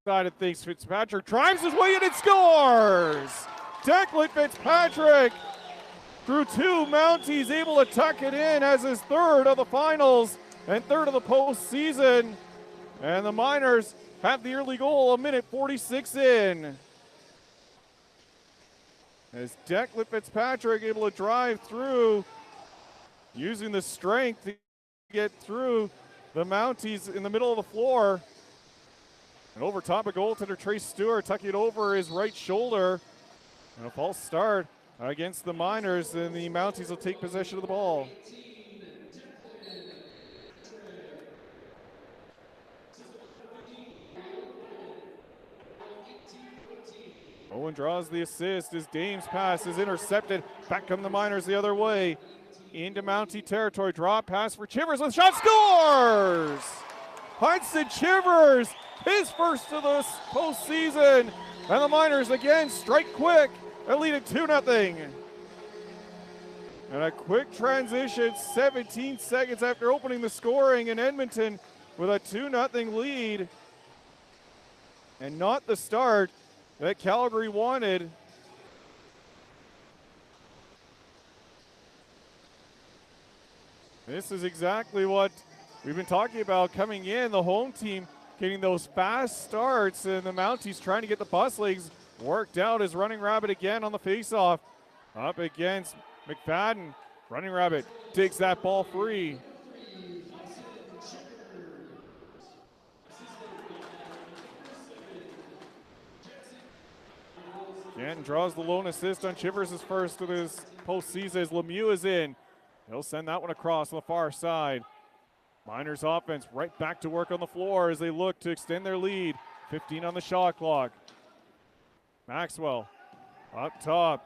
side of things. Fitzpatrick drives his way in and scores! Declan Fitzpatrick, through two Mounties, able to tuck it in as his third of the finals and third of the postseason. And the Miners have the early goal a minute 46 in. As Declan Fitzpatrick able to drive through, using the strength to get through the Mounties in the middle of the floor. And over top of goaltender Trace Stewart, tucking it over his right shoulder. And a false start against the Miners, and the Mounties will take possession of the ball. Owen draws the assist. His Dames pass is intercepted. Back come the Miners the other way. Into Mountie territory. Draw pass for Chivers with shot. Scores! Hudson Chivers, his first of the postseason. And the Miners again strike quick and lead at 2-0. And a quick transition 17 seconds after opening the scoring in Edmonton with a 2-0 lead. And not the start that Calgary wanted. This is exactly what we've been talking about coming in. The home team getting those fast starts, and the Mounties trying to get the bus legs worked out as Running Rabbit again on the faceoff. Up against McFadden. Running Rabbit digs that ball free. Again, draws the lone assist on Chivers' first of this postseason as Lemieux is in. He'll send that one across on the far side. Miners offense right back to work on the floor as they look to extend their lead. 15 on the shot clock. Maxwell up top.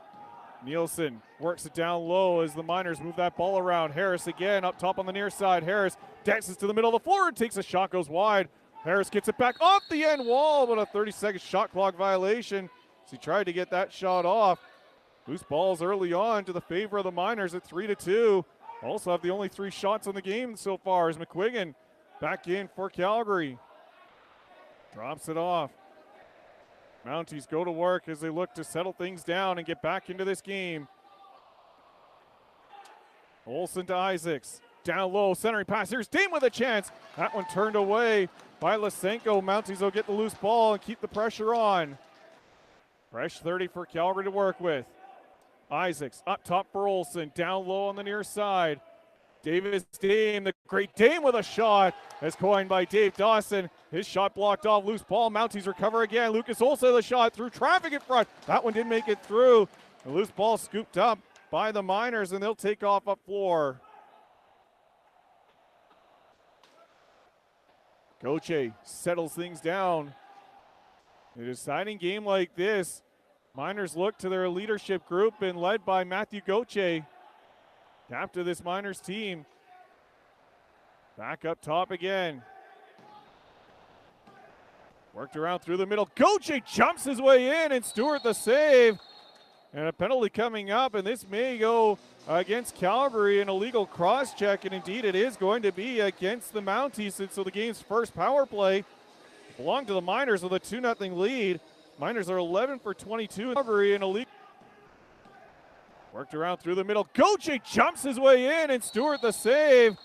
Nielsen works it down low as the Miners move that ball around. Harris again up top on the near side. Harris dances to the middle of the floor and takes a shot, goes wide. Harris gets it back off the end wall, but a 30-second shot clock violation. He tried to get that shot off. Loose balls early on to the favor of the Miners at 3-2. Also have the only 3 shots on the game so far as McQuiggan back in for Calgary. Drops it off. Mounties go to work as they look to settle things down and get back into this game. Olsen to Isaacs. Down low, centering pass. Here's Dame with a chance. That one turned away by Lysenko. Mounties will get the loose ball and keep the pressure on. Fresh 30 for Calgary to work with. Isaacs up top for Olsen, down low on the near side. Davis Dame, the great Dame with a shot, as coined by Dave Dawson. His shot blocked off, loose ball. Mounties recover again. Lucas Olsen the shot through traffic in front. That one didn't make it through. The loose ball scooped up by the Miners, and they'll take off up floor. Goche settles things down. In a deciding game like this, Miners look to their leadership group and led by Matthew Goche, captain of this Miners team. Back up top again. Worked around through the middle. Goche jumps his way in, and Stewart the save. And a penalty coming up, and this may go against Calgary, an illegal cross-check, and indeed it is going to be against the Mounties. And so the game's first power play belonged to the Miners with a 2-0 lead. Miners are 11 for 22. Calgary in a league. Worked around through the middle. Goche jumps his way in, and Stewart the save.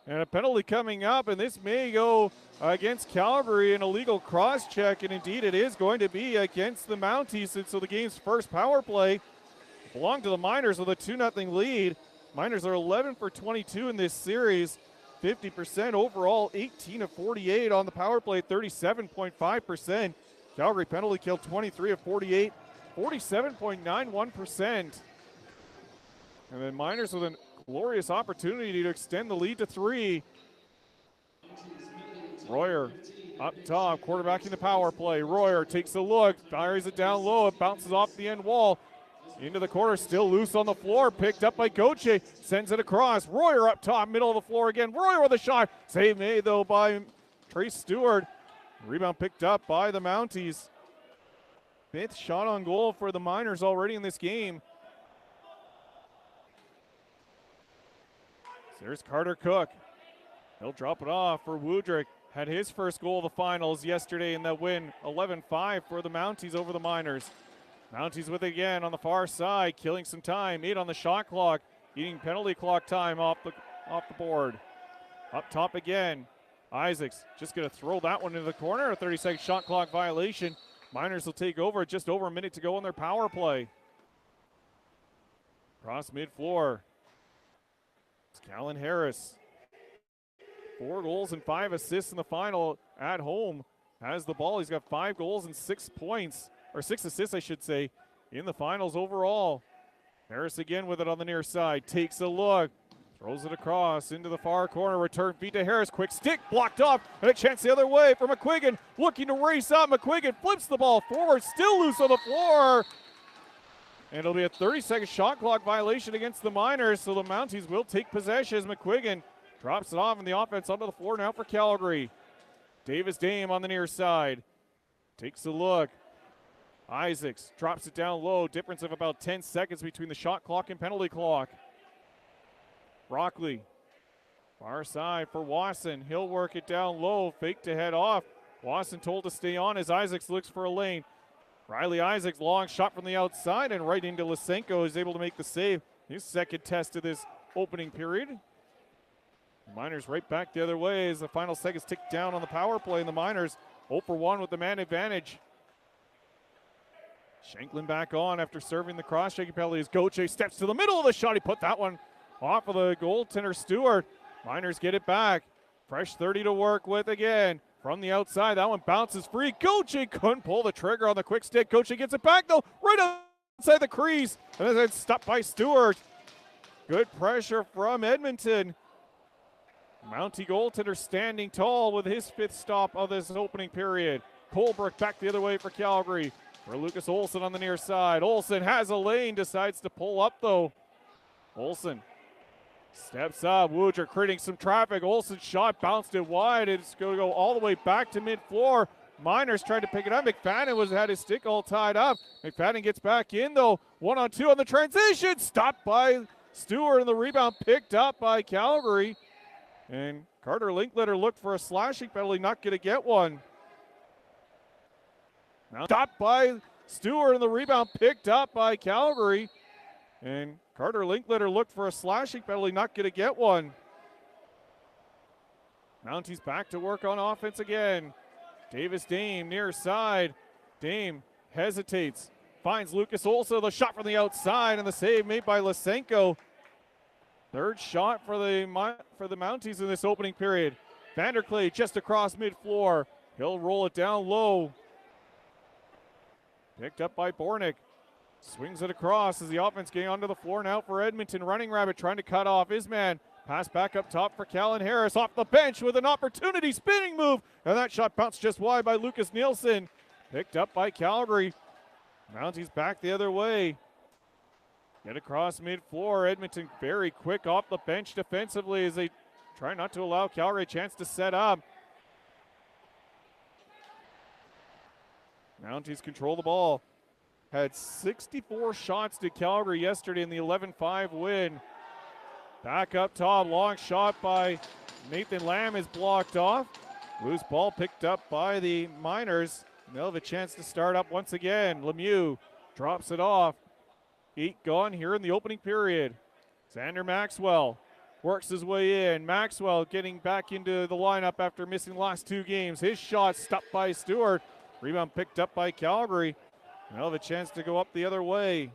And a penalty coming up, and this may go against Calgary, an illegal cross-check, and indeed it is going to be against the Mounties. And so the game's first power play belonged to the Miners with a 2-0 lead. Miners are 11 for 22 in this series. 50% overall, 18 of 48 on the power play, 37.5%. Calgary penalty kill, 23 of 48, 47.91%. And then Miners with a glorious opportunity to extend the lead to 3. Royer up top, quarterbacking the power play. Royer takes a look, fires it down low, it bounces off the end wall. Into the corner, still loose on the floor, picked up by Goche, sends it across. Royer up top, middle of the floor again. Royer with a shot. Save made though by Trace Stewart. Rebound picked up by the Mounties. 5th shot on goal for the Miners already in this game. There's Carter Cook. He'll drop it off for Woodrick. Had his first goal of the finals yesterday in that win, 11-5 for the Mounties over the Miners. Mounties with it again on the far side, killing some time. 8 on the shot clock, eating penalty clock time off the board. Up top again, Isaacs just going to throw that one into the corner. A 30-second shot clock violation. Miners will take over, just over a minute to go on their power play. Cross mid-floor. It's Callan Harris. 4 goals and 5 assists in the final at home. Has the ball. He's got 5 goals and 6 points, or 6 assists, I should say, in the finals overall. Harris again with it on the near side. Takes a look. Throws it across into the far corner. Return feed to Harris. Quick stick blocked off. And a chance the other way for McQuiggan. Looking to race up. McQuiggan flips the ball forward. Still loose on the floor. And it'll be a 30-second shot clock violation against the Miners. So the Mounties will take possession as McQuiggan drops it off in the offense onto the floor now for Calgary. Davis Dame on the near side. Takes a look. Isaacs drops it down low. Difference of about 10 seconds between the shot clock and penalty clock. Brockley, far side for Wasson. He'll work it down low. Fake to head off. Wasson told to stay on as Isaacs looks for a lane. Riley Isaacs, long shot from the outside and right into Lysenko, is able to make the save. His second test of this opening period. The Miners right back the other way as the final seconds tick down on the power play, and the Miners 0 for 1 with the man advantage. Shanklin back on after serving the cross-checking penalty as Gauthier steps to the middle of the shot. He put that one off of the goaltender Stewart. Miners get it back. Fresh 30 to work with again. From the outside, that one bounces free. Gauthier couldn't pull the trigger on the quick stick. Gauthier gets it back though, right outside the crease. And then it's stopped by Stewart. Good pressure from Edmonton. Mountie goaltender standing tall with his 5th stop of this opening period. Colbrook back the other way for Calgary. For Lucas Olsen on the near side. Olsen has a lane, decides to pull up though. Olsen steps up. Woodger creating some traffic. Olsen's shot bounced it wide. It's going to go all the way back to mid-floor. Miners trying to pick it up. McFadden had his stick all tied up. McFadden gets back in though. 1-on-2 on the transition. Stopped by Stewart, and the rebound picked up by Calgary. And Carter Linkletter looked for a slashing penalty, not going to get one. Now stopped by Stewart, and the rebound picked up by Calgary. And Carter Linkletter looked for a slashing penalty, not going to get one. Mounties back to work on offense again. Davis Dame near side. Dame hesitates, finds Lucas Olsen, the shot from the outside, and the save made by Lysenko. 3rd shot for the Mounties in this opening period. Vanderklay just across mid-floor. He'll roll it down low. Picked up by Bornick. Swings it across as the offense getting onto the floor now for Edmonton. Running Rabbit trying to cut off his man. Pass back up top for Callan Harris off the bench with an opportunity. Spinning move. And that shot bounced just wide by Lucas Nielsen. Picked up by Calgary. Mounties back the other way. Get across mid-floor. Edmonton very quick off the bench defensively as they try not to allow Calgary a chance to set up. Mounties control the ball. Had 64 shots to Calgary yesterday in the 11-5 win. Back up top, long shot by Nathan Lamb is blocked off. Loose ball picked up by the Miners. They'll have a chance to start up once again. Lemieux drops it off. 8 gone here in the opening period. Xander Maxwell works his way in. Maxwell getting back into the lineup after missing the last 2 games. His shot stopped by Stewart. Rebound picked up by Calgary. They'll have a chance to go up the other way.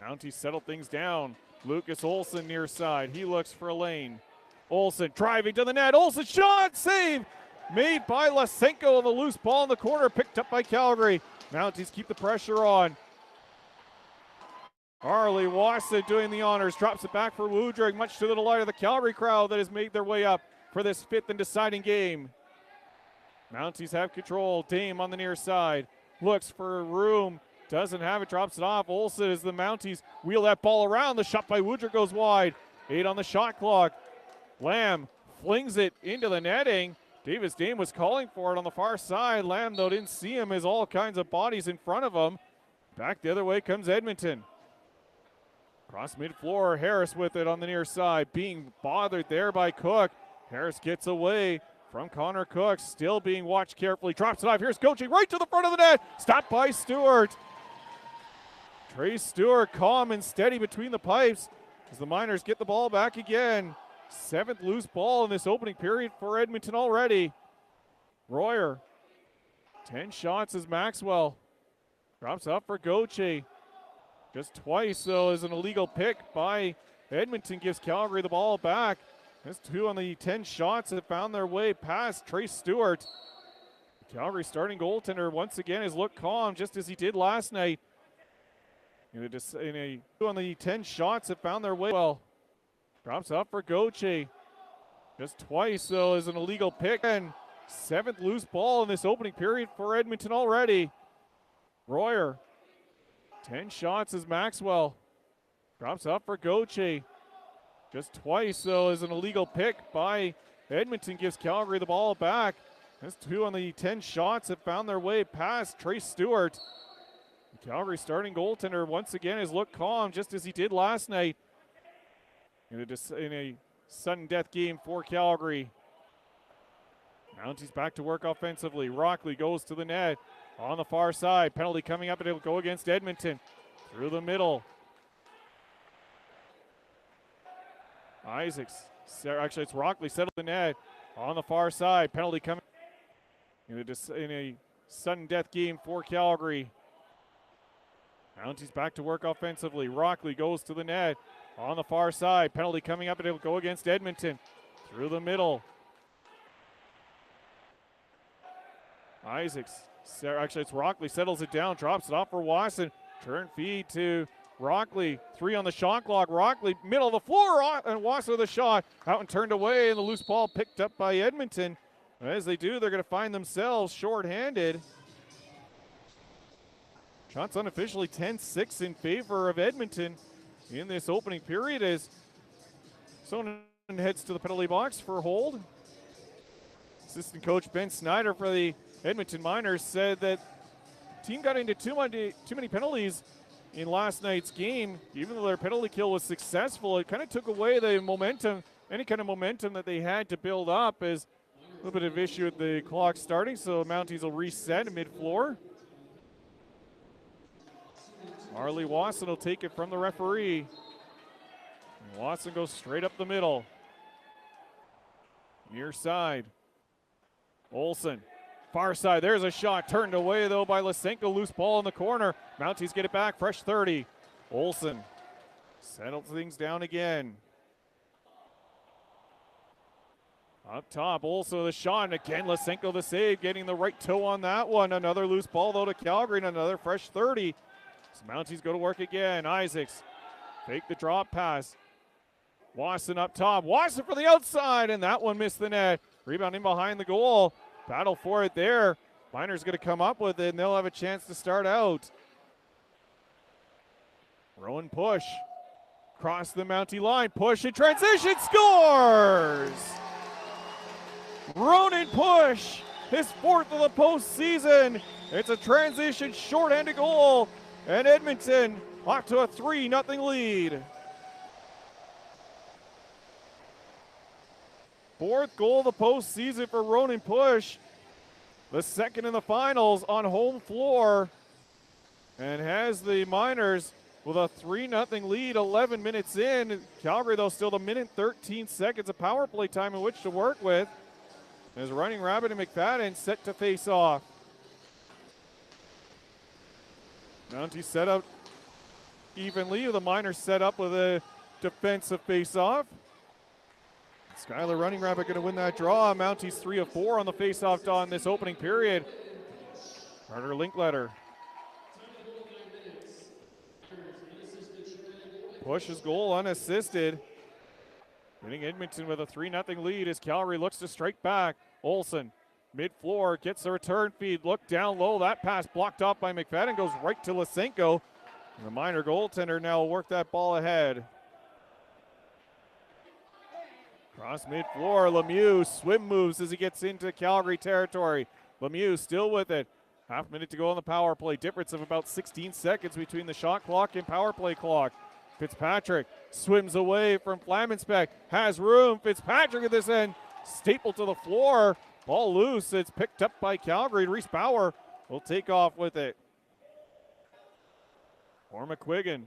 Mounties settle things down. Lucas Olsen near side. He looks for a lane. Olsen driving to the net. Olsen shot, save made by Lysenko on the loose ball in the corner, picked up by Calgary. Mounties keep the pressure on. Harley Wasson doing the honors, drops it back for Woodring, much to the delight of the Calgary crowd that has made their way up for this 5th and deciding game. Mounties have control. Dame on the near side. Looks for room. Doesn't have it. Drops it off. Olsen as the Mounties wheel that ball around. The shot by Woodring goes wide. 8 on the shot clock. Lamb flings it into the netting. Davis Dame was calling for it on the far side. Lamb, though, didn't see him as all kinds of bodies in front of him. Back the other way comes Edmonton. Cross mid-floor, Harris with it on the near side, being bothered there by Cook. Harris gets away from Connor Cook, still being watched carefully, drops it off. Here's Goche right to the front of the net, stopped by Stewart. Trey Stewart calm and steady between the pipes as the Miners get the ball back again. 7th loose ball in this opening period for Edmonton already. Royer, 10 shots as Maxwell. Drops up for Goche. Just twice, though, is an illegal pick by Edmonton, gives Calgary the ball back. That's 2 on the 10 shots that found their way past Trey Stewart. Calgary starting goaltender once again has looked calm, just as he did last night. In a 2 on the 10 shots that found their way well. Drops up for Goche. Just twice, though, is an illegal pick. And 7th loose ball in this opening period for Edmonton already. Royer, 10 shots as Maxwell. Drops up for Goche. Just twice, though, is an illegal pick by Edmonton, gives Calgary the ball back. That's 2 on the 10 shots that found their way past Trey Stewart. Calgary starting goaltender once again has looked calm, just as he did last night. In a sudden death game for Calgary. Mounties back to work offensively. Rockley goes to the net on the far side. Penalty coming up, and it'll go against Edmonton. Through the middle. Isaacs. Actually, it's Rockley settled the net on the far side. Penalty coming in a sudden death game for Calgary. Mounties back to work offensively. Rockley goes to the net on the far side. Penalty coming up, and it'll go against Edmonton. Through the middle. Isaacs. Actually, it's Rockley. Settles it down. Drops it off for Wasson. Turn feed to Rockley. 3 on the shot clock. Rockley, middle of the floor. And Wasson with a shot. Out and turned away. And the loose ball picked up by Edmonton. As they do, they're going to find themselves shorthanded. Shots unofficially 10-6 in favor of Edmonton in this opening period as Sonnen heads to the penalty box for hold. Assistant coach Ben Snyder for the Edmonton Miners said that the team got into too many penalties in last night's game. Even though their penalty kill was successful, it kind of took away the momentum, any kind of momentum that they had to build up, as a little bit of issue with the clock starting, so Mounties will reset mid-floor. Marley Wasson will take it from the referee. And Wasson goes straight up the middle. Near side. Olsen. Far side. There's a shot. Turned away, though, by Lysenko. Loose ball in the corner. Mounties get it back. Fresh 30. Olsen settles things down again. Up top, also the shot. And again, Lysenko the save. Getting the right toe on that one. Another loose ball, though, to Calgary. And another fresh 30. So Mounties go to work again. Isaacs fake the drop pass. Wasson up top. Wasson for the outside, and that one missed the net. Rebound in behind the goal. Battle for it there. Miners going to come up with it, and they'll have a chance to start out. Rowan push. Cross the Mountie line. Push in transition. Scores! Ronan push. His 4th of the postseason. It's a transition short-handed goal. And Edmonton off to a 3-0 lead. 4th goal of the postseason for Ronan Push. The 2nd in the finals on home floor. And has the Miners with a 3-0 lead 11 minutes in. Calgary, though, still a minute 13 seconds of power play time in which to work with. As Running Rabbit and McFadden set to face off. Mountie set up evenly. The Miners set up with a defensive face-off. Skylar Running Rabbit going to win that draw. Mountie's 3 of 4 on the face-off draw in this opening period. Carter Linkletter. Pushes goal unassisted. Winning Edmonton with a 3-0 lead as Calgary looks to strike back. Olsen. Mid-floor, gets the return feed, look down low. That pass blocked off by McFadden, goes right to Lysenko. The Miner goaltender now will work that ball ahead. Cross mid-floor, Lemieux swim moves as he gets into Calgary territory. Lemieux still with it. Half minute to go on the power play. Difference of about 16 seconds between the shot clock and power play clock. Fitzpatrick swims away from Flammenspec, has room. Fitzpatrick at this end, stapled to the floor. Ball loose. It's picked up by Calgary. Reese Bauer will take off with it. For McQuiggan.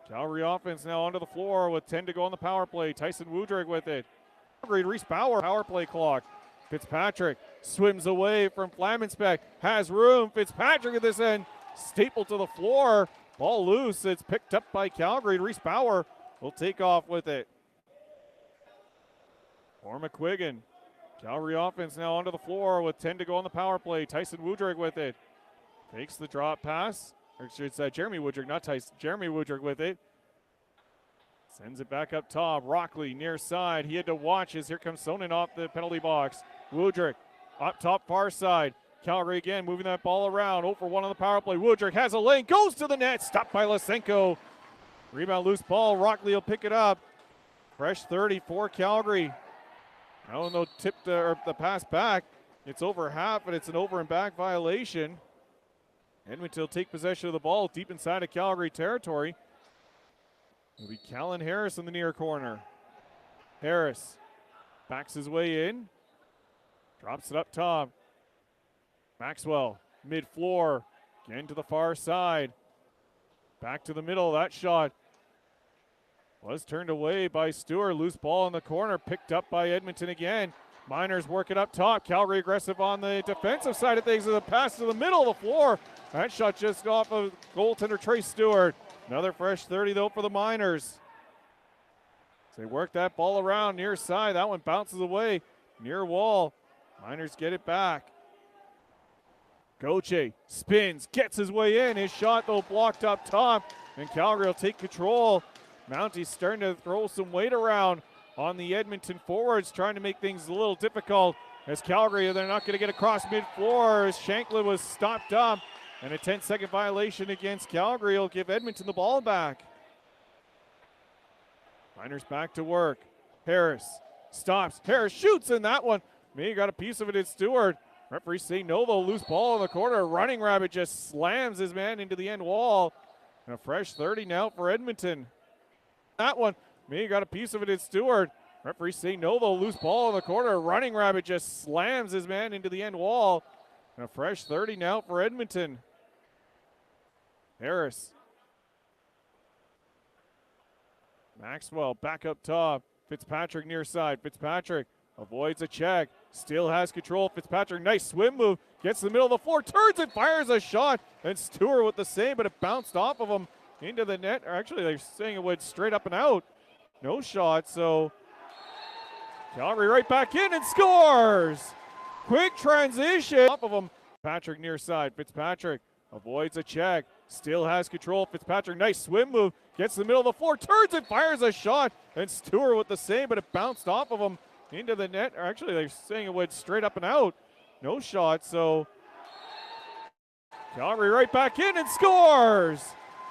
Calgary offense now onto the floor with 10 to go on the power play. Tyson Woodrick with it. Calgary, Reese Bauer, power play clock. Fitzpatrick swims away from Flammenspec, has room. Fitzpatrick at this end, stapled to the floor. Ball loose. It's picked up by Calgary. Reese Bauer will take off with it. For McQuiggan. Calgary offense now onto the floor with 10 to go on the power play. Tyson Woodrick with it. Takes the drop pass. Or it's Jeremy Woodrick, not Tyson. Jeremy Woodrick with it. Sends it back up top. Rockley near side. He had to watch as here comes Sonnen off the penalty box. Woodrick up top far side. Calgary again moving that ball around. 0 for 1 on the power play. Woodrick has a lane. Goes to the net. Stopped by Lysenko. Rebound loose ball. Rockley will pick it up. Fresh 30 for Calgary. Now they'll tip the pass back. It's over half, but it's an over and back violation. Edmonton will take possession of the ball deep inside of Calgary territory. It'll be Callan Harris in the near corner. Harris backs his way in. Drops it up top. Maxwell, mid-floor. Again to the far side. Back to the middle. That shot was turned away by Stewart. Loose ball in the corner. Picked up by Edmonton again. Miners working up top. Calgary aggressive on the defensive side of things. As a pass to the middle of the floor. That shot just off of goaltender Trey Stewart. Another fresh 30 though for the Miners. So they work that ball around near side. That one bounces away near wall. Miners get it back. Gauthier spins, gets his way in. His shot though blocked up top. And Calgary will take control. Mounties starting to throw some weight around on the Edmonton forwards, trying to make things a little difficult. As Calgary, they're not going to get across mid-floor as Shanklin was stopped up. And a 10-second violation against Calgary will give Edmonton the ball back. Miners back to work. Harris stops. Harris shoots in that one. May got a piece of it. It's Stewart. Referee say no though. Loose ball in the corner. Running Rabbit just slams his man into the end wall. And a fresh 30 now for Edmonton. That one. May got a piece of it. It's Stewart. Referee say no though. Loose ball in the corner. Running Rabbit just slams his man into the end wall. And a fresh 30 now for Edmonton. Harris. Maxwell back up top. Fitzpatrick near side. Fitzpatrick avoids a check. Still has control. Fitzpatrick, nice swim move. Gets to the middle of the floor. Turns and fires a shot. And Stewart with the save, but it bounced off of him into the net. Or actually, they're saying it went straight up and out. No shot, so Calgary right back in and scores. Quick transition off of him. Patrick near side. Fitzpatrick avoids a check. Still has control. Fitzpatrick, nice swim move. Gets to the middle of the floor. Turns and fires a shot. And Stewart with the save, but it bounced off of him into the net. Or actually, they're saying it went straight up and out. No shot, so Calgary right back in and scores.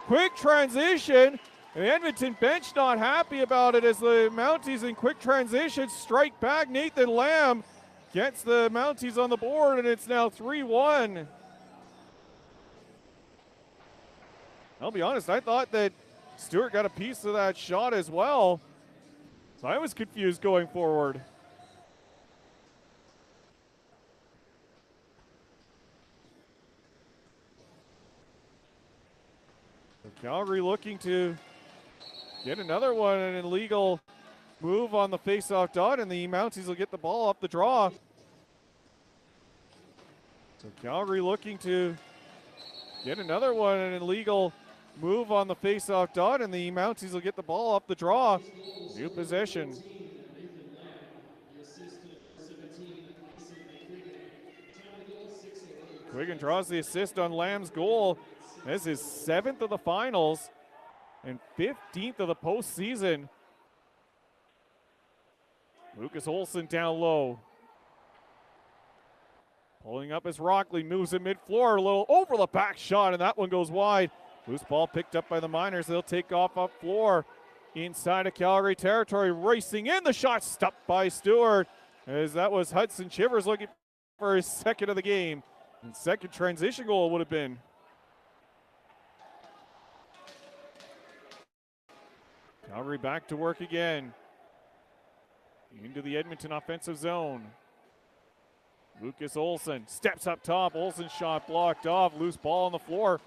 Quick transition. And the Edmonton bench not happy about it as the Mounties in quick transition strike back. Nathan Lamb gets the Mounties on the board, and it's now 3-1. I'll be honest, I thought that Stewart got a piece of that shot as well. So I was confused going forward. So Calgary looking to get another one, an illegal move on the face-off dot, and the Mounties will get the ball off the draw. So Calgary looking to get another one, an illegal move on the face-off dot, and the Mounties will get the ball off the draw. New possession. Quiggin draws the assist on Lamb's goal. This is 7th of the finals and 15th of the postseason. Lucas Olson down low. Pulling up as Rockley moves in mid-floor, a little over the back shot, and that one goes wide. Loose ball picked up by the Miners. They'll take off up floor inside of Calgary territory. Racing in, the shot stopped by Stewart, as that was Hudson Chivers looking for his second of the game. And second transition goal would have been. Calgary back to work again. Into the Edmonton offensive zone. Lucas Olsen steps up top. Olsen's shot blocked off. Loose ball on the floor.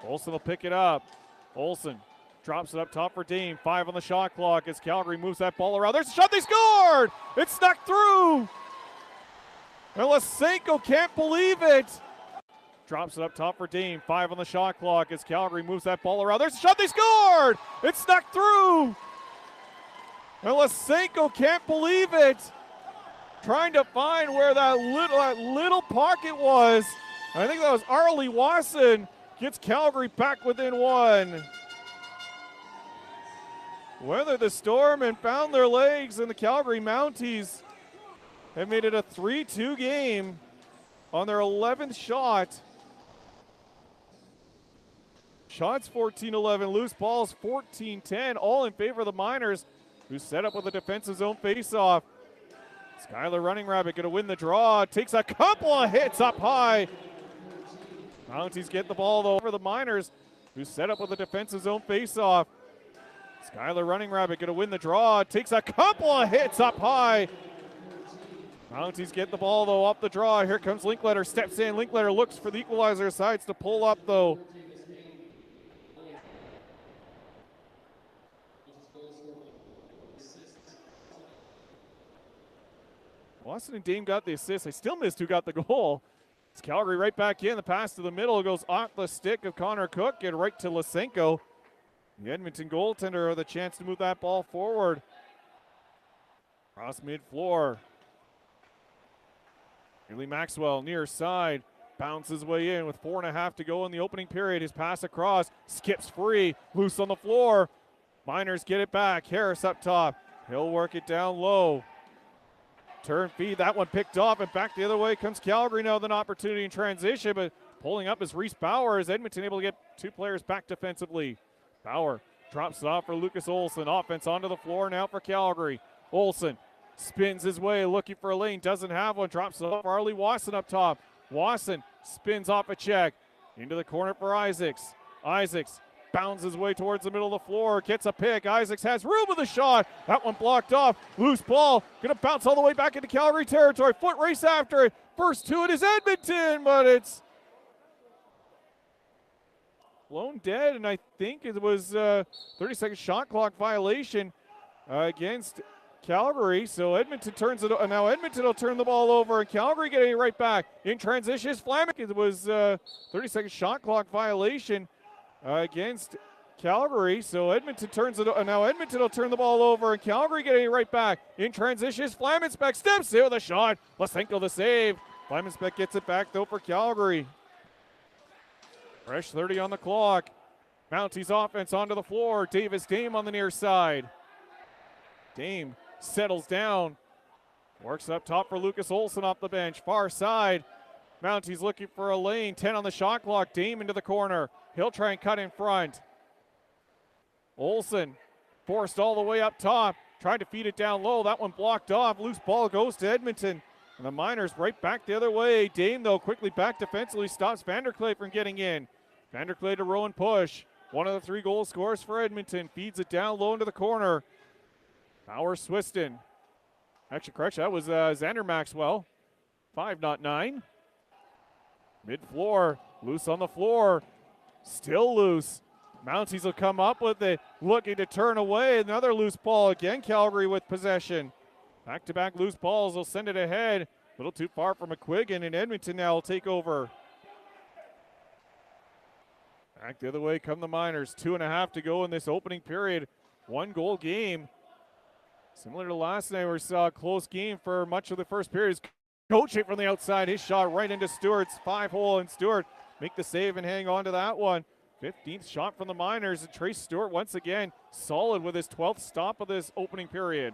Olsen will pick it up. Olsen drops it up top for Dame. 5 on the shot clock as Calgary moves that ball around. There's a shot. They scored! It snuck through! And Lysenko can't believe it. Drops it up top for Dame. 5 on the shot clock as Calgary moves that ball around. There's a shot. They scored! It snuck through! And Lysenko can't believe it. Trying to find where that little pocket was. I think that was Arlie Wasson. Gets Calgary back within 1. Weathered the storm and found their legs, and the Calgary Mounties have made it a 3-2 game on their 11th shot. Shots 14-11, loose balls 14-10, all in favor of the Miners, who set up with a defensive zone faceoff. Skylar Running Rabbit gonna win the draw, takes a couple of hits up high. Mounties get the ball though over the Miners, who set up with a defensive zone faceoff. Skylar Running Rabbit gonna win the draw, takes a couple of hits up high. Mounties get the ball though up the draw. Here comes Linkletter, steps in. Linkletter looks for the equalizer, decides to pull up though. Wasson and Dame got the assist. I still missed who got the goal. It's Calgary right back in. The pass to the middle goes off the stick of Connor Cook and right to Lysenko. The Edmonton goaltender with a chance to move that ball forward. Cross mid-floor. Nearly Maxwell near side. Bounces way in with 4.5 to go in the opening period. His pass across. Skips free. Loose on the floor. Miners get it back. Harris up top. He'll work it down low. Turn feed, that one picked off, and back the other way comes Calgary now with an opportunity in transition, but pulling up is Reese Bauer as Edmonton able to get 2 players back defensively. Bauer drops it off for Lucas Olsen. Offense onto the floor now for Calgary. Olsen spins his way, looking for a lane, doesn't have one, drops it off for Arlie Wasson up top. Wasson spins off a check, into the corner for Isaacs. Isaacs bounds his way towards the middle of the floor, gets a pick. Isaacs has room with a shot. That one blocked off. Loose ball, gonna bounce all the way back into Calgary territory. Foot race after it. First to it is Edmonton, but it's blown dead, and I think it was a 30-second shot clock violation against Calgary. So Edmonton turns it, now Edmonton will turn the ball over, and Calgary getting it right back. In transition is Flamick. It was a 30-second shot clock violation against Calgary. So Edmonton turns it, now Edmonton will turn the ball over, and Calgary getting it right back. In transition is Flammenspec, steps in with a shot. Lysenko the save. Flammenspec gets it back though for Calgary. Fresh 30 on the clock. Mounties offense onto the floor. Davis Dame on the near side. Dame settles down. Works up top for Lucas Olsen off the bench. Far side. Mounties looking for a lane. 10 on the shot clock. Dame into the corner. He'll try and cut in front. Olsen forced all the way up top. Tried to feed it down low. That one blocked off. Loose ball goes to Edmonton. And the Miners right back the other way. Dame, though, quickly back defensively. Stops Vanderklay from getting in. Vanderklay to row and push. One of the 3 goal scorers for Edmonton. Feeds it down low into the corner. Bauer Swiston. Actually, correction, that was Xander Maxwell. 5, not 9. Mid-floor. Loose on the floor. Still loose. Mounties will come up with it. Looking to turn away. Another loose ball. Again, Calgary with possession. Back-to-back loose balls. They'll send it ahead. A little too far for McQuiggan, and Edmonton now will take over. Back the other way come the Miners. 2.5 to go in this opening period. 1-goal game. Similar to last night, we saw a close game for much of the first period. Coaching from the outside. His shot right into Stewart's 5-hole, and Stewart make the save and hang on to that one. 15th shot from the Miners, and Trace Stewart once again solid with his 12th stop of this opening period.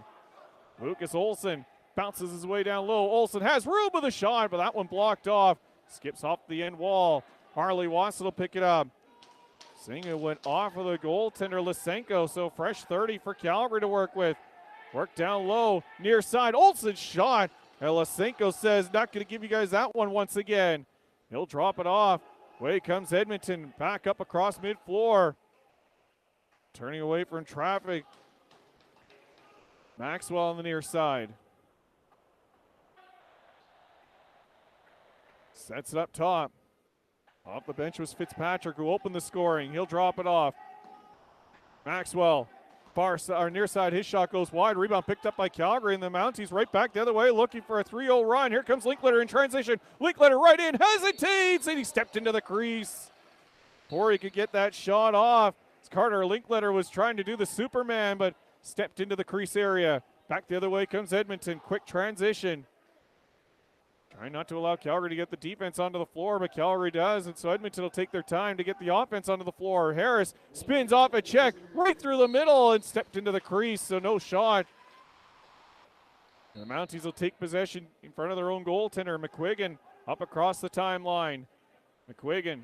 Lucas Olsen bounces his way down low. Olsen has room with a shot, but that one blocked off. Skips off the end wall. Arlie Wasson will pick it up. Singa went off of the goaltender Lysenko, so fresh 30 for Calgary to work with. Work down low, near side. Olsen's shot, and Lysenko says, not going to give you guys that one once again. He'll drop it off. Way comes Edmonton, back up across mid-floor. Turning away from traffic. Maxwell on the near side. Sets it up top. Off the bench was Fitzpatrick, who opened the scoring. He'll drop it off. Maxwell, far or near side, his shot goes wide. Rebound picked up by Calgary, and the Mounties right back the other way, looking for a 3-0 run. Here comes Linkletter in transition. Linkletter right in, hesitates, and he stepped into the crease. Before he could get that shot off, Carter Linkletter was trying to do the Superman, but stepped into the crease area. Back the other way comes Edmonton. Quick transition. Trying not to allow Calgary to get the defense onto the floor, but Calgary does, and so Edmonton will take their time to get the offense onto the floor. Harris spins off a check right through the middle and stepped into the crease, so no shot. And the Mounties will take possession in front of their own goaltender. McQuiggan up across the timeline. McQuiggan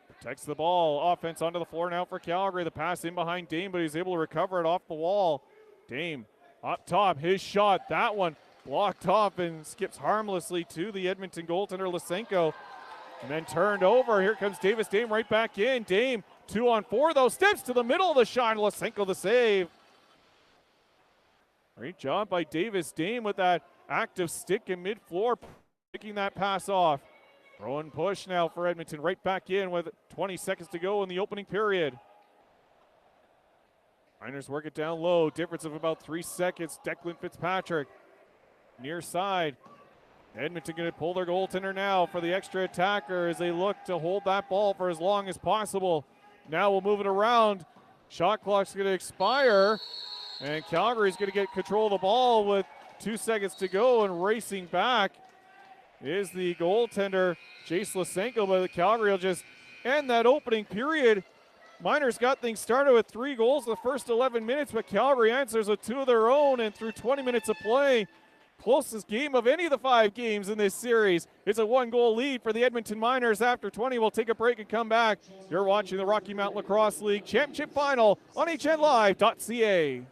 protects the ball. Offense onto the floor now for Calgary. The pass in behind Dame, but he's able to recover it off the wall. Dame up top, his shot, that one blocked off and skips harmlessly to the Edmonton goaltender, Lysenko. And then turned over. Here comes Davis Dame right back in. Dame 2-on-4 though. Steps to the middle of the shot. Lysenko the save. Great job by Davis Dame with that active stick in mid-floor, picking that pass off. Throw and push now for Edmonton. Right back in with 20 seconds to go in the opening period. Miners work it down low. Difference of about 3 seconds. Declan Fitzpatrick. Near side. Edmonton going to pull their goaltender now for the extra attacker as they look to hold that ball for as long as possible. Now we'll move it around. Shot clock's going to expire. And Calgary's going to get control of the ball with 2 seconds to go, and racing back is the goaltender, Jace Lysenko, but the Calgary will just end that opening period. Miners got things started with 3 goals the first 11 minutes, but Calgary answers with 2 of their own, and through 20 minutes of play, closest game of any of the 5 games in this series. It's a 1-goal lead for the Edmonton Miners after 20. We'll take a break and come back. You're watching the Rocky Mountain Lacrosse League Championship Final on hnlive.ca.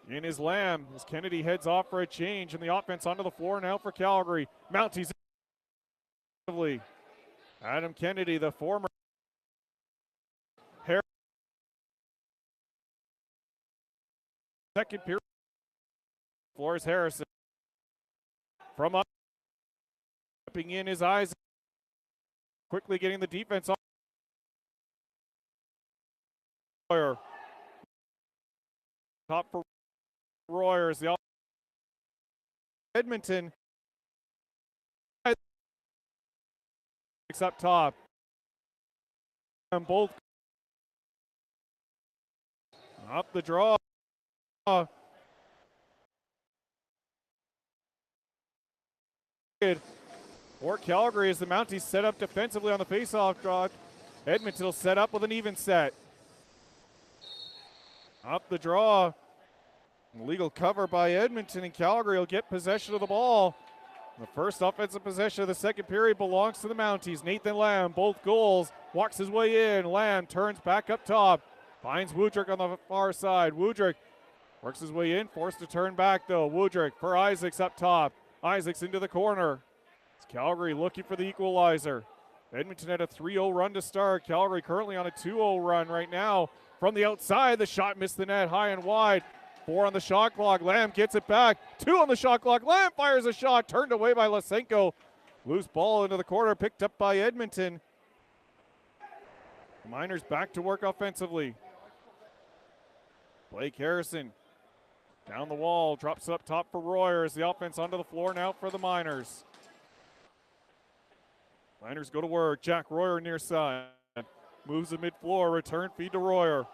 In is Lamb as Kennedy heads off for a change, and the offense onto the floor now for Calgary. Mounties. Adam Kennedy, the former Harris. Second period. Floors Harrison. From up. Stepping in his eyes. Quickly getting the defense on. Top for Royers, the Edmonton up top. And both up the draw. For Calgary as the Mounties set up defensively on the faceoff draw. Edmonton will set up with an even set. Up the draw. Illegal cover by Edmonton, and Calgary will get possession of the ball. The first offensive possession of the second period belongs to the Mounties. Nathan Lamb, both goals, walks his way in. Lamb turns back up top, finds Woodrick on the far side. Woodrick works his way in, forced to turn back though. Woodrick for Isaacs up top. Isaacs into the corner. It's Calgary looking for the equalizer. Edmonton had a 3-0 run to start. Calgary currently on a 2-0 run right now. From the outside, the shot missed the net high and wide. 4 on the shot clock. Lamb gets it back. 2 on the shot clock. Lamb fires a shot. Turned away by Lysenko. Loose ball into the corner. Picked up by Edmonton. The Miners back to work offensively. Blake Harrison down the wall. Drops it up top for Royer as the offense onto the floor now for the Miners. Miners go to work. Jack Royer near side. Moves the mid-floor. Return feed to Royer.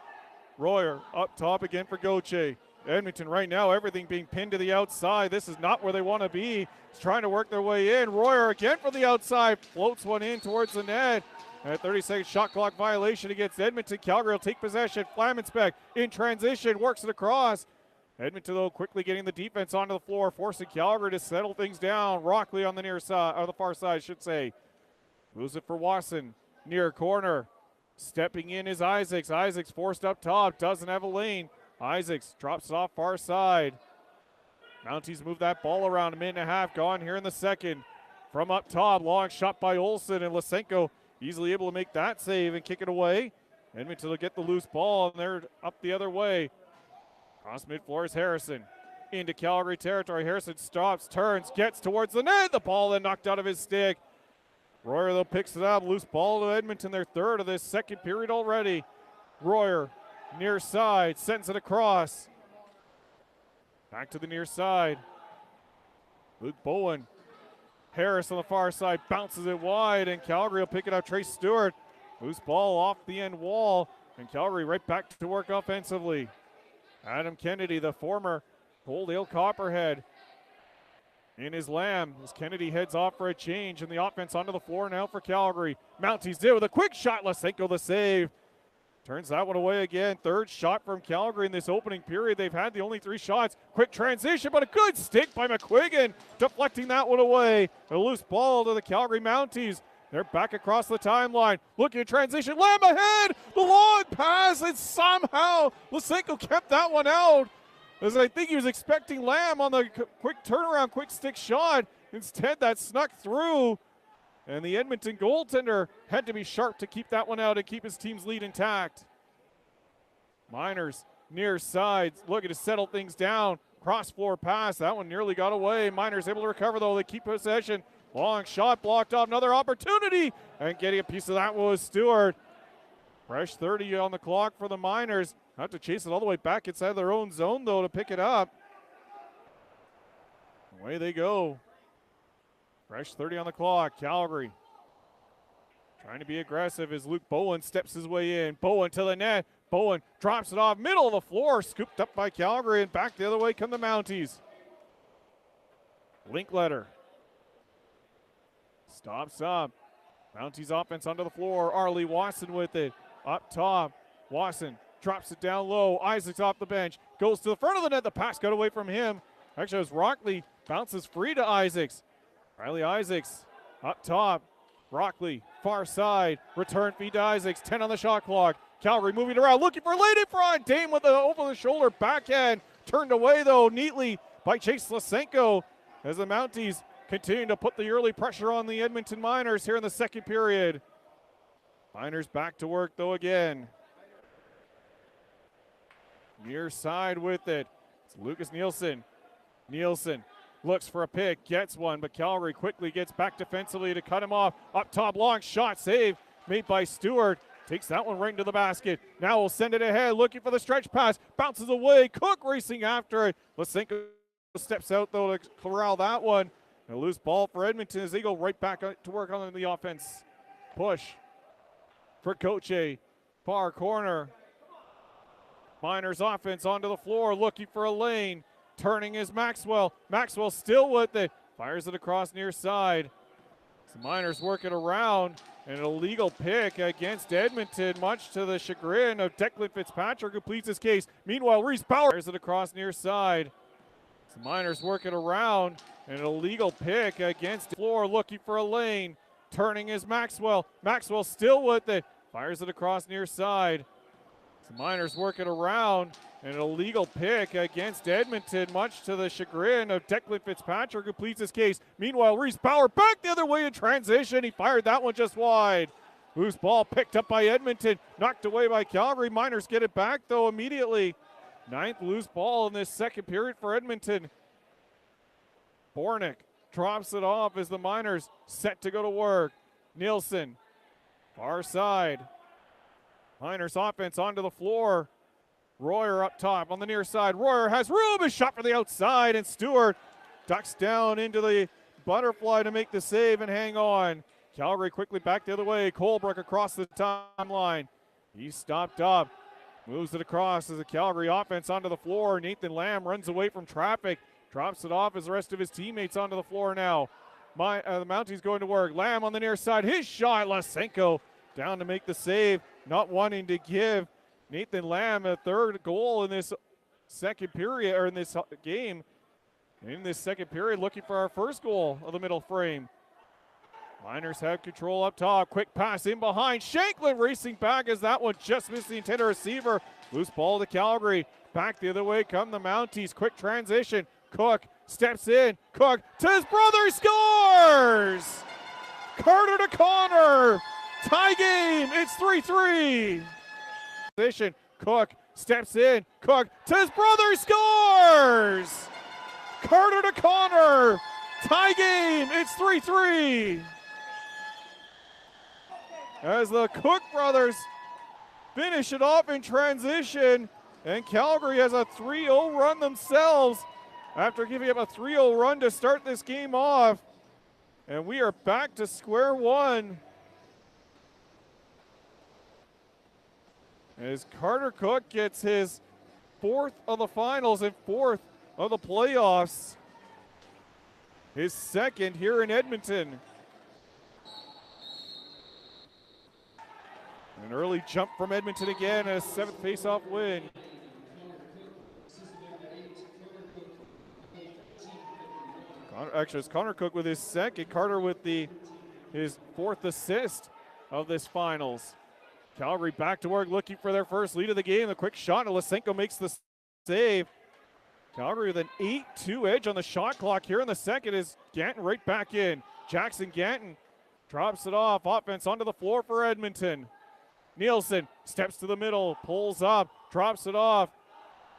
Royer up top again for Gauthier. Edmonton right now, everything being pinned to the outside. This is not where they want to be. He's trying to work their way in. Royer again from the outside. Floats one in towards the net. And a 30-second shot clock violation against Edmonton. Calgary will take possession. Flammenspec in transition. Works it across. Edmonton, though, quickly getting the defense onto the floor, forcing Calgary to settle things down. Rockley on the near side, or the far side, I should say. Moves it for Watson. Near corner. Stepping in is Isaacs. Isaacs forced up top. Doesn't have a lane. Isaacs drops it off far side. Mounties move that ball around. A minute and a half gone here in the second. From up top, long shot by Olsen, and Lysenko easily able to make that save and kick it away. Edmonton will get the loose ball, and they're up the other way. Cross midfloor is Harrison. Into Calgary territory. Harrison stops, turns, gets towards the net. The ball then knocked out of his stick. Royer, though, picks it up. Loose ball to Edmonton, their third of this second period already. Royer, near side, sends it across. Back to the near side. Luke Bowen. Harris on the far side, bounces it wide, and Calgary will pick it up. Trace Stewart. Loose ball off the end wall, and Calgary right back to work offensively. Adam Kennedy, the former Coaldale Copperhead, in his Lamb as Kennedy heads off for a change, and the offense onto the floor now for Calgary. Mounties did with a quick shot. Lysenko the save. Turns that one away again. Third shot from Calgary in this opening period. They've had the only 3 shots. Quick transition, but a good stick by McQuiggan, deflecting that one away. A loose ball to the Calgary Mounties. They're back across the timeline. Looking at transition. Lamb ahead. The long pass, and somehow Lysenko kept that one out. As I think he was expecting Lamb on the quick turnaround, quick stick shot. Instead, that snuck through. And the Edmonton goaltender had to be sharp to keep that one out and keep his team's lead intact. Miners near side, looking to settle things down. Cross floor pass, that one nearly got away. Miners able to recover though, they keep possession. Long shot blocked off, another opportunity. And getting a piece of that was Stewart. Fresh 30 on the clock for the Miners. Have to chase it all the way back inside their own zone though to pick it up. Away they go. Fresh 30 on the clock. Calgary trying to be aggressive as Luke Bowen steps his way in. Bowen to the net. Bowen drops it off middle of the floor. Scooped up by Calgary, and back the other way come the Mounties. Linkletter stops up. Mounties offense onto the floor. Arlie Watson with it. Up top. Watson drops it down low. Isaacs off the bench. Goes to the front of the net. The pass got away from him. Actually, as Rockley bounces free to Isaacs. Riley Isaacs up top. Rockley, far side. Return feed to Isaacs. 10 on the shot clock. Calgary moving around, looking for late in front. Dame with the over-the-shoulder backhand. Turned away, though, neatly by Chase Lysenko as the Mounties continue to put the early pressure on the Edmonton Miners here in the second period. Miners back to work, though, again. Near side with it. It's Lucas Nielsen. Nielsen looks for a pick, gets one, but Calgary quickly gets back defensively to cut him off. Up top, long shot, save made by Stewart. Takes that one right into the basket. Now we'll send it ahead, looking for the stretch pass. Bounces away, Cook racing after it. Lysenko steps out, though, to corral that one. A loose ball for Edmonton as they go right back to work on the offense. Push for Gauthier. Far corner. Miners offense onto the floor, looking for a lane. Turning is Maxwell. Maxwell still with it. Fires it across near side. The Miners working around. An illegal pick against Edmonton, much to the chagrin of Declan Fitzpatrick, who pleads his case. Meanwhile, Reese Power fires it across near side. The Miners working around. An illegal pick against the floor, looking for a lane. Turning is Maxwell. Maxwell still with it. Fires it across near side. The Miners working around, and an illegal pick against Edmonton, much to the chagrin of Declan Fitzpatrick, who pleads his case. Meanwhile, Reese Power back the other way in transition. He fired that one just wide. Loose ball picked up by Edmonton, knocked away by Calgary. Miners get it back, though, immediately. 9th loose ball in this second period for Edmonton. Bornick drops it off as the Miners set to go to work. Nielsen, far side. Miners offense onto the floor. Royer up top on the near side. Royer has room, a shot for the outside, and Stewart ducks down into the butterfly to make the save and hang on. Calgary quickly back the other way. Colebrook across the timeline. He's stopped up. Moves it across as the Calgary offense onto the floor. Nathan Lamb runs away from traffic. Drops it off as the rest of his teammates onto the floor now. The Mounties going to work. Lamb on the near side. His shot. Lysenko down to make the save. Not wanting to give Nathan Lamb a third goal in this second period, or in this game. In this second period, looking for our first goal of the middle frame. Miners have control up top. Quick pass in behind. Shanklin racing back as that one just missed the intended receiver. Loose ball to Calgary. Back the other way come the Mounties. Quick transition. Cook steps in. Cook to his brother, scores! Carter to Connor. Tie game. It's 3-3. Position. Cook steps in. Cook to his brother, scores! Carter to Connor. Tie game. It's 3-3. As the Cook brothers finish it off in transition, and Calgary has a 3-0 run themselves after giving up a 3-0 run to start this game off. And we are back to square one as Carter Cook gets his 4th of the finals and 4th of the playoffs. His 2nd here in Edmonton. An early jump from Edmonton again, and a 7th faceoff win. Actually, it's Connor Cook with his 2nd. Carter with his 4th assist of this finals. Calgary back to work, looking for their first lead of the game. A quick shot, and Lysenko makes the save. Calgary with an 8-2 edge on the shot clock here in the second is Ganton right back in. Jackson Ganton drops it off. Offense onto the floor for Edmonton. Nielsen steps to the middle, pulls up, drops it off.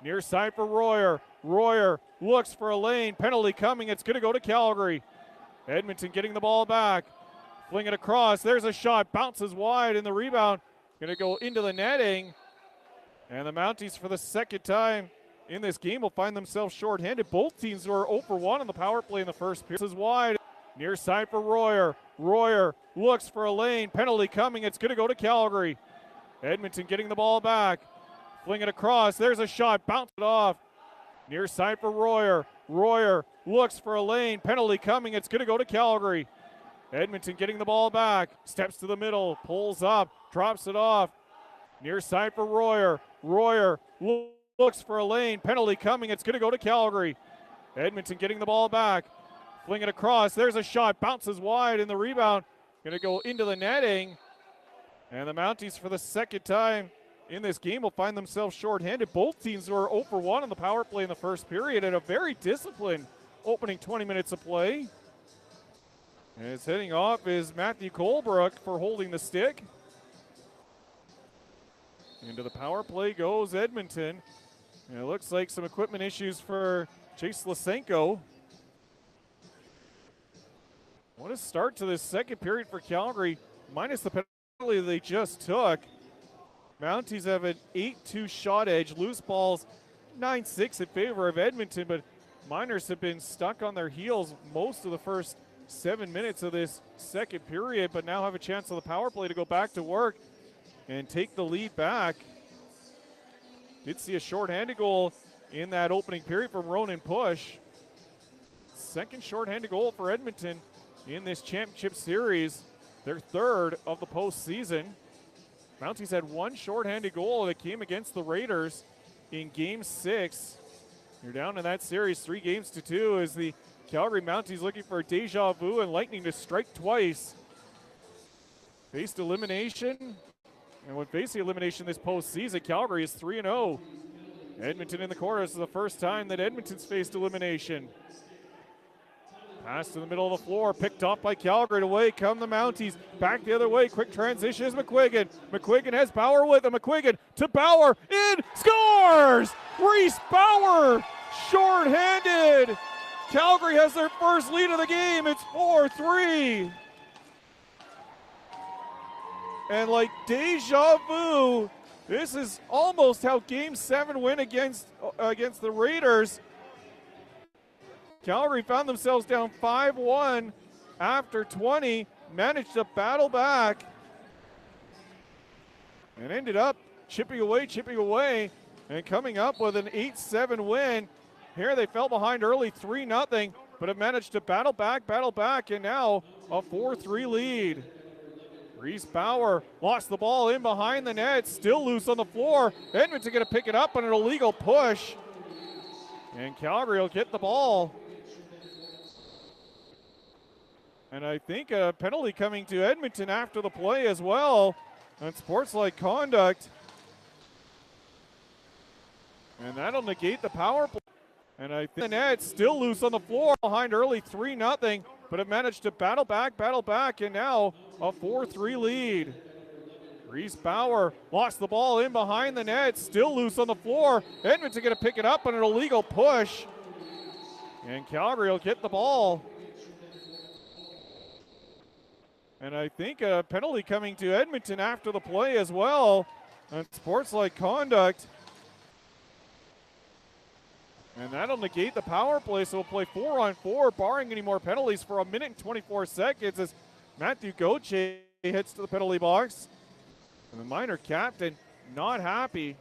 Near side for Royer. Royer looks for a lane. Penalty coming. It's going to go to Calgary. Edmonton getting the ball back. Fling it across. There's a shot. Bounces wide, and the rebound going to go into the netting. And the Mounties, for the 2nd time in this game, will find themselves shorthanded. Both teams were 0 for 1 on the power play in the first period. This is wide. Near side for Royer. Royer looks for a lane. Penalty coming. It's going to go to Calgary. Edmonton getting the ball back. Fling it across. There's a shot. Bounce it off. Near side for Royer. Royer looks for a lane. Penalty coming. It's going to go to Calgary. Edmonton getting the ball back. Steps to the middle. Pulls up. Drops it off. Near side for Royer. Royer looks for a lane. Penalty coming. It's going to go to Calgary. Edmonton getting the ball back. Fling it across. There's a shot. Bounces wide, and the rebound going to go into the netting. And the Mounties, for the 2nd time in this game, will find themselves shorthanded. Both teams were 0 for 1 on the power play in the first period, and a very disciplined opening 20 minutes of play. And it's heading off is Matthew Colebrook for holding the stick. Into the power play goes Edmonton. And it looks like some equipment issues for Chase Lysenko. What a start to this second period for Calgary, minus the penalty they just took. Mounties have an 8-2 shot edge. Loose balls 9-6 in favor of Edmonton, but Miners have been stuck on their heels most of the first 7 minutes of this second period, but now have a chance on the power play to go back to work and take the lead back. Did see a shorthanded goal in that opening period from Ronan Push. 2nd shorthanded goal for Edmonton in this championship series, their 3rd of the postseason. Mounties had 1 shorthanded goal that came against the Raiders in Game 6. You're down in that series 3-2 as the Calgary Mounties looking for a deja vu and Lightning to strike twice. Faced elimination And when facing elimination this postseason, Calgary is 3-0. Edmonton in the corner. This is the first time that Edmonton's faced elimination. Pass to the middle of the floor, picked off by Calgary. Away come the Mounties. Back the other way. Quick transition is McQuiggan. McQuiggan has Bauer with him. McQuiggan to Bauer. In. Scores! Reese Bauer, short-handed. Calgary has their first lead of the game. It's 4-3. And like deja vu, this is almost how Game 7 went against the Raiders. Calgary found themselves down 5-1 after 20, managed to battle back, and ended up chipping away, and coming up with an 8-7 win. Here they fell behind early 3-0, but have managed to battle back, and now a 4-3 lead. Reese Bauer lost the ball in behind the net, still loose on the floor. Edmonton going to pick it up on an illegal push, and Calgary will get the ball. And I think a penalty coming to Edmonton after the play as well on sports-like conduct. And that'll negate the power play. And I think the net still loose on the floor behind early 3-0, but have managed to battle back, and now a 4-3 lead. Reese Bauer lost the ball in behind the net, still loose on the floor. Edmonton going to pick it up on an illegal push, and Calgary will get the ball. And I think a penalty coming to Edmonton after the play as well on sports-like conduct. And that'll negate the power play, so we'll play 4-on-4, barring any more penalties for 1 minute and 24 seconds as Matthew Gauthier hits to the penalty box. And the Miner captain not happy.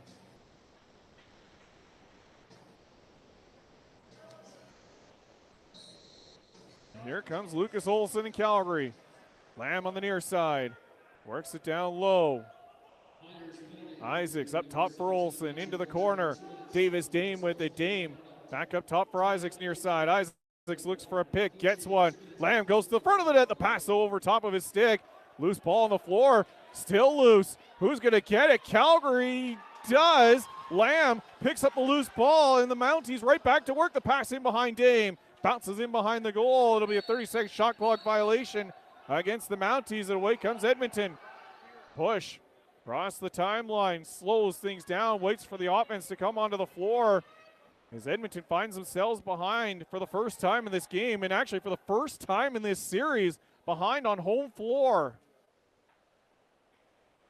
And here comes Lucas Olson in Calgary. Lamb on the near side, works it down low. Isaacs up top for Olson, into the corner. Davis Dame with it. Dame back up top for Isaacs near side. Isaacs looks for a pick, gets one. Lamb goes to the front of the net. The pass though over top of his stick. Loose ball on the floor, still loose. Who's going to get it? Calgary does. Lamb picks up the loose ball, and the Mounties right back to work. The pass in behind Dame. Bounces in behind the goal. It'll be a 30-second shot clock violation against the Mounties, and away comes Edmonton. Push across the timeline, slows things down, waits for the offense to come onto the floor as Edmonton finds themselves behind for the first time in this game, and actually for the first time in this series, behind on home floor.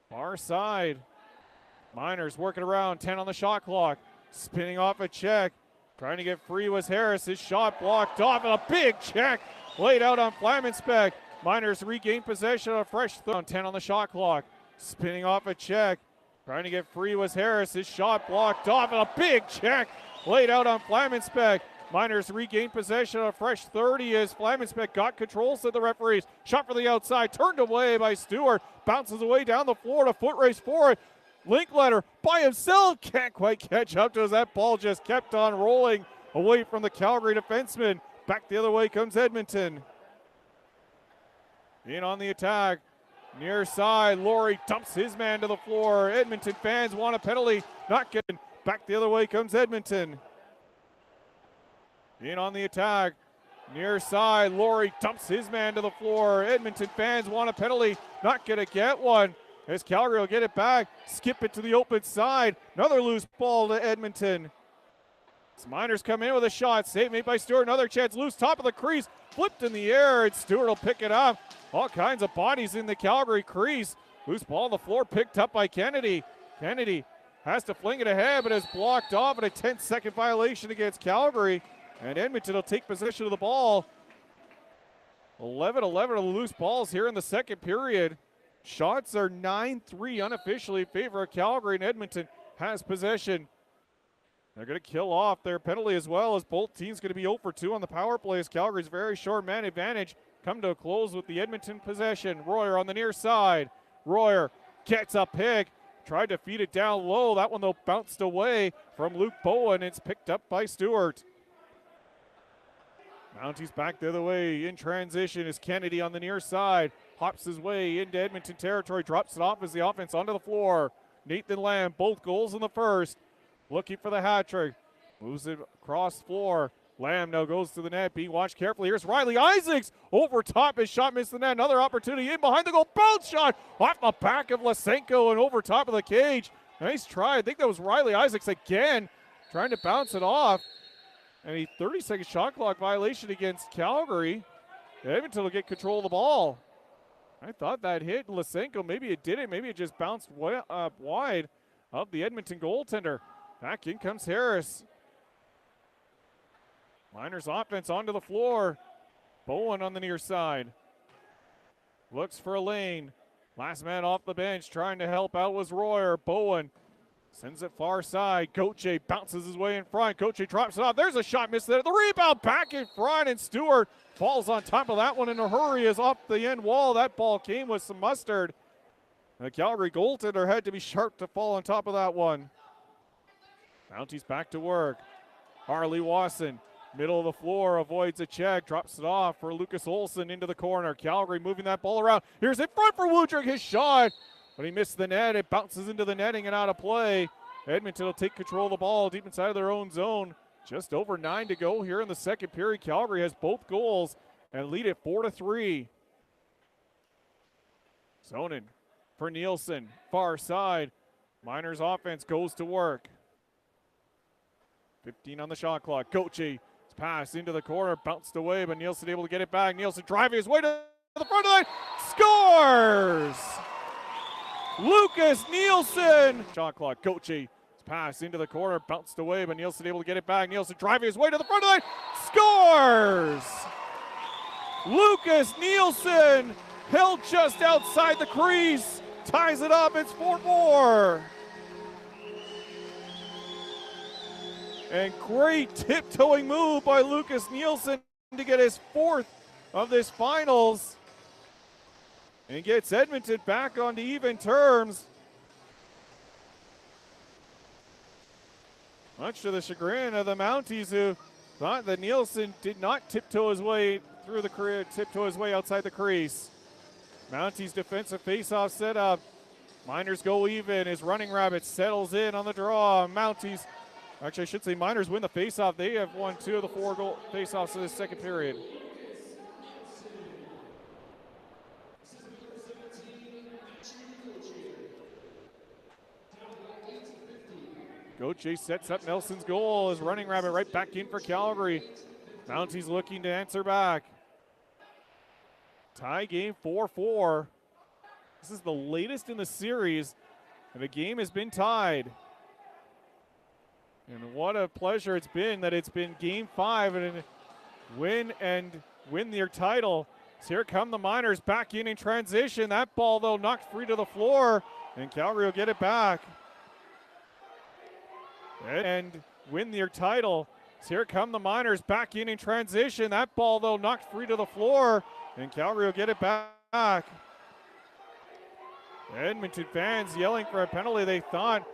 Far side. Miners working around, 10 on the shot clock, spinning off a check, trying to get free was Harris. His shot blocked off, and a big check laid out on Flamenspec. Miners regain possession on a fresh 10 on the shot clock. Spinning off a check. Trying to get free was Harris. His shot blocked off, and a big check laid out on Flamenspec. Miners regain possession on a fresh 30 as Flamenspec got control, said the referees. Shot for the outside, turned away by Stewart. Bounces away down the floor to foot race for it. Linkletter by himself can't quite catch up to as that ball just kept on rolling away from the Calgary defenseman. Back the other way comes Edmonton. In on the attack, near side, Laurie dumps his man to the floor. Edmonton fans want a penalty, not getting. Back the other way comes Edmonton. In on the attack, near side, Laurie dumps his man to the floor. Edmonton fans want a penalty, not gonna get one. As Calgary will get it back, skip it to the open side. Another loose ball to Edmonton. Miners come in with a shot, save made by Stewart. Another chance, loose top of the crease, flipped in the air, and Stewart will pick it up. All kinds of bodies in the Calgary crease. Loose ball on the floor, picked up by Kennedy. Kennedy has to fling it ahead, but is blocked off at a 10-second violation against Calgary. And Edmonton will take possession of the ball. 11-11 of the loose balls here in the second period. Shots are 9-3 unofficially in favor of Calgary, and Edmonton has possession. They're going to kill off their penalty as well, as both teams going to be 0 for 2 on the power play as Calgary's very short man advantage come to a close with the Edmonton possession. Royer on the near side. Royer gets a pick, tried to feed it down low. That one though bounced away from Luke Bowen. It's picked up by Stewart. Mounties back the other way in transition is Kennedy on the near side. hops his way into Edmonton territory, drops it off as the offense onto the floor. Nathan Lamb, both goals in the first, looking for the hat trick. Moves it across the floor. Lamb now goes to the net, being watched carefully. Here's Riley Isaacs over top. His shot missed the net. Another opportunity in behind the goal. Bounce shot off the back of Lysenko and over top of the cage. Nice try. I think that was Riley Isaacs again trying to bounce it off. And a 30-second shot clock violation against Calgary. Edmonton will get control of the ball. I thought that hit Lysenko. Maybe it didn't. Maybe it just bounced wide of the Edmonton goaltender. Back in comes Harris. Miners offense onto the floor. Bowen on the near side. Looks for a lane. Last man off the bench trying to help out was Royer. Bowen sends it far side. Gauthier bounces his way in front. Gauthier drops it off. There's a shot missed there. The rebound back in front, and Stewart falls on top of that one in a hurry as off the end wall. That ball came with some mustard. The Calgary goaltender had to be sharp to fall on top of that one. Mounties back to work. Harley Wasson, middle of the floor, avoids a check, drops it off for Lucas Olsen into the corner. Calgary moving that ball around. Here's in front for Woodrick, his shot, but he missed the net. It bounces into the netting and out of play. Edmonton will take control of the ball deep inside of their own zone. Just over 9 to go here in the second period. Calgary has both goals and lead it 4-3. Zonin for Nielsen, far side. Miners offense goes to work. 15 on the shot clock. Gauthier pass into the corner, bounced away, but Nielsen able to get it back. Nielsen driving his way to the front of the line, scores! Lucas Nielsen. Shot clock. Gauthier pass into the corner, bounced away, but Nielsen able to get it back. Nielsen driving his way to the front of the line, scores! Lucas Nielsen held just outside the crease, ties it up. It's 4-4. And great tiptoeing move by Lucas Nielsen to get his 4th of this finals. And gets Edmonton back onto even terms. Much to the chagrin of the Mounties, who thought that Nielsen did not tiptoe his way through the career, tiptoe his way outside the crease. Mounties defensive faceoff set up. Miners go even as Running Rabbit settles in on the draw. Mounties, actually I should say Miners win the faceoff. They have won 2 of the 4 goal faceoffs in this second period. Gauthier sets up Nelson's goal as Running Rabbit right back in for Calgary. Mounties looking to answer back. Tie game 4-4. This is the latest in the series, and the game has been tied. And what a pleasure it's been that it's been game 5 and win their title. So here come the Miners back in transition. That ball, though, knocked free to the floor, and Calgary will get it back. And win their title. So here come the Miners back in transition. That ball, though, knocked free to the floor, and Calgary will get it back. Edmonton fans yelling for a penalty. They thought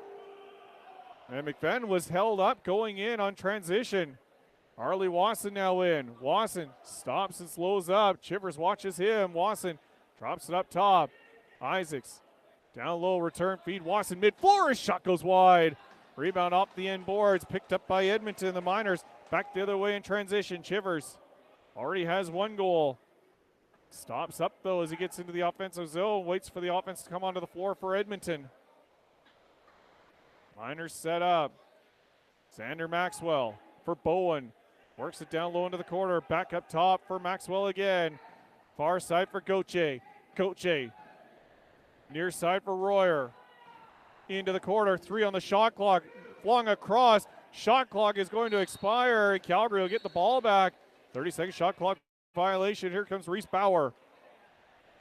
and McFadden was held up going in on transition. Harley Wasson now in. Wasson stops and slows up. Chivers watches him. Wasson drops it up top. Isaacs down low, return feed. Wasson mid-floor. His shot goes wide. Rebound off the end boards. Picked up by Edmonton. The Miners back the other way in transition. Chivers already has 1 goal. Stops up, though, as he gets into the offensive zone. Waits for the offense to come onto the floor for Edmonton. Miners set up. Xander Maxwell for Bowen. Works it down low into the corner. Back up top for Maxwell again. Far side for Gauthier. Gauthier. Near side for Royer. Into the corner. 3 on the shot clock. Flung across. Shot clock is going to expire. Calgary will get the ball back. 30-second shot clock violation. Here comes Reese Bauer.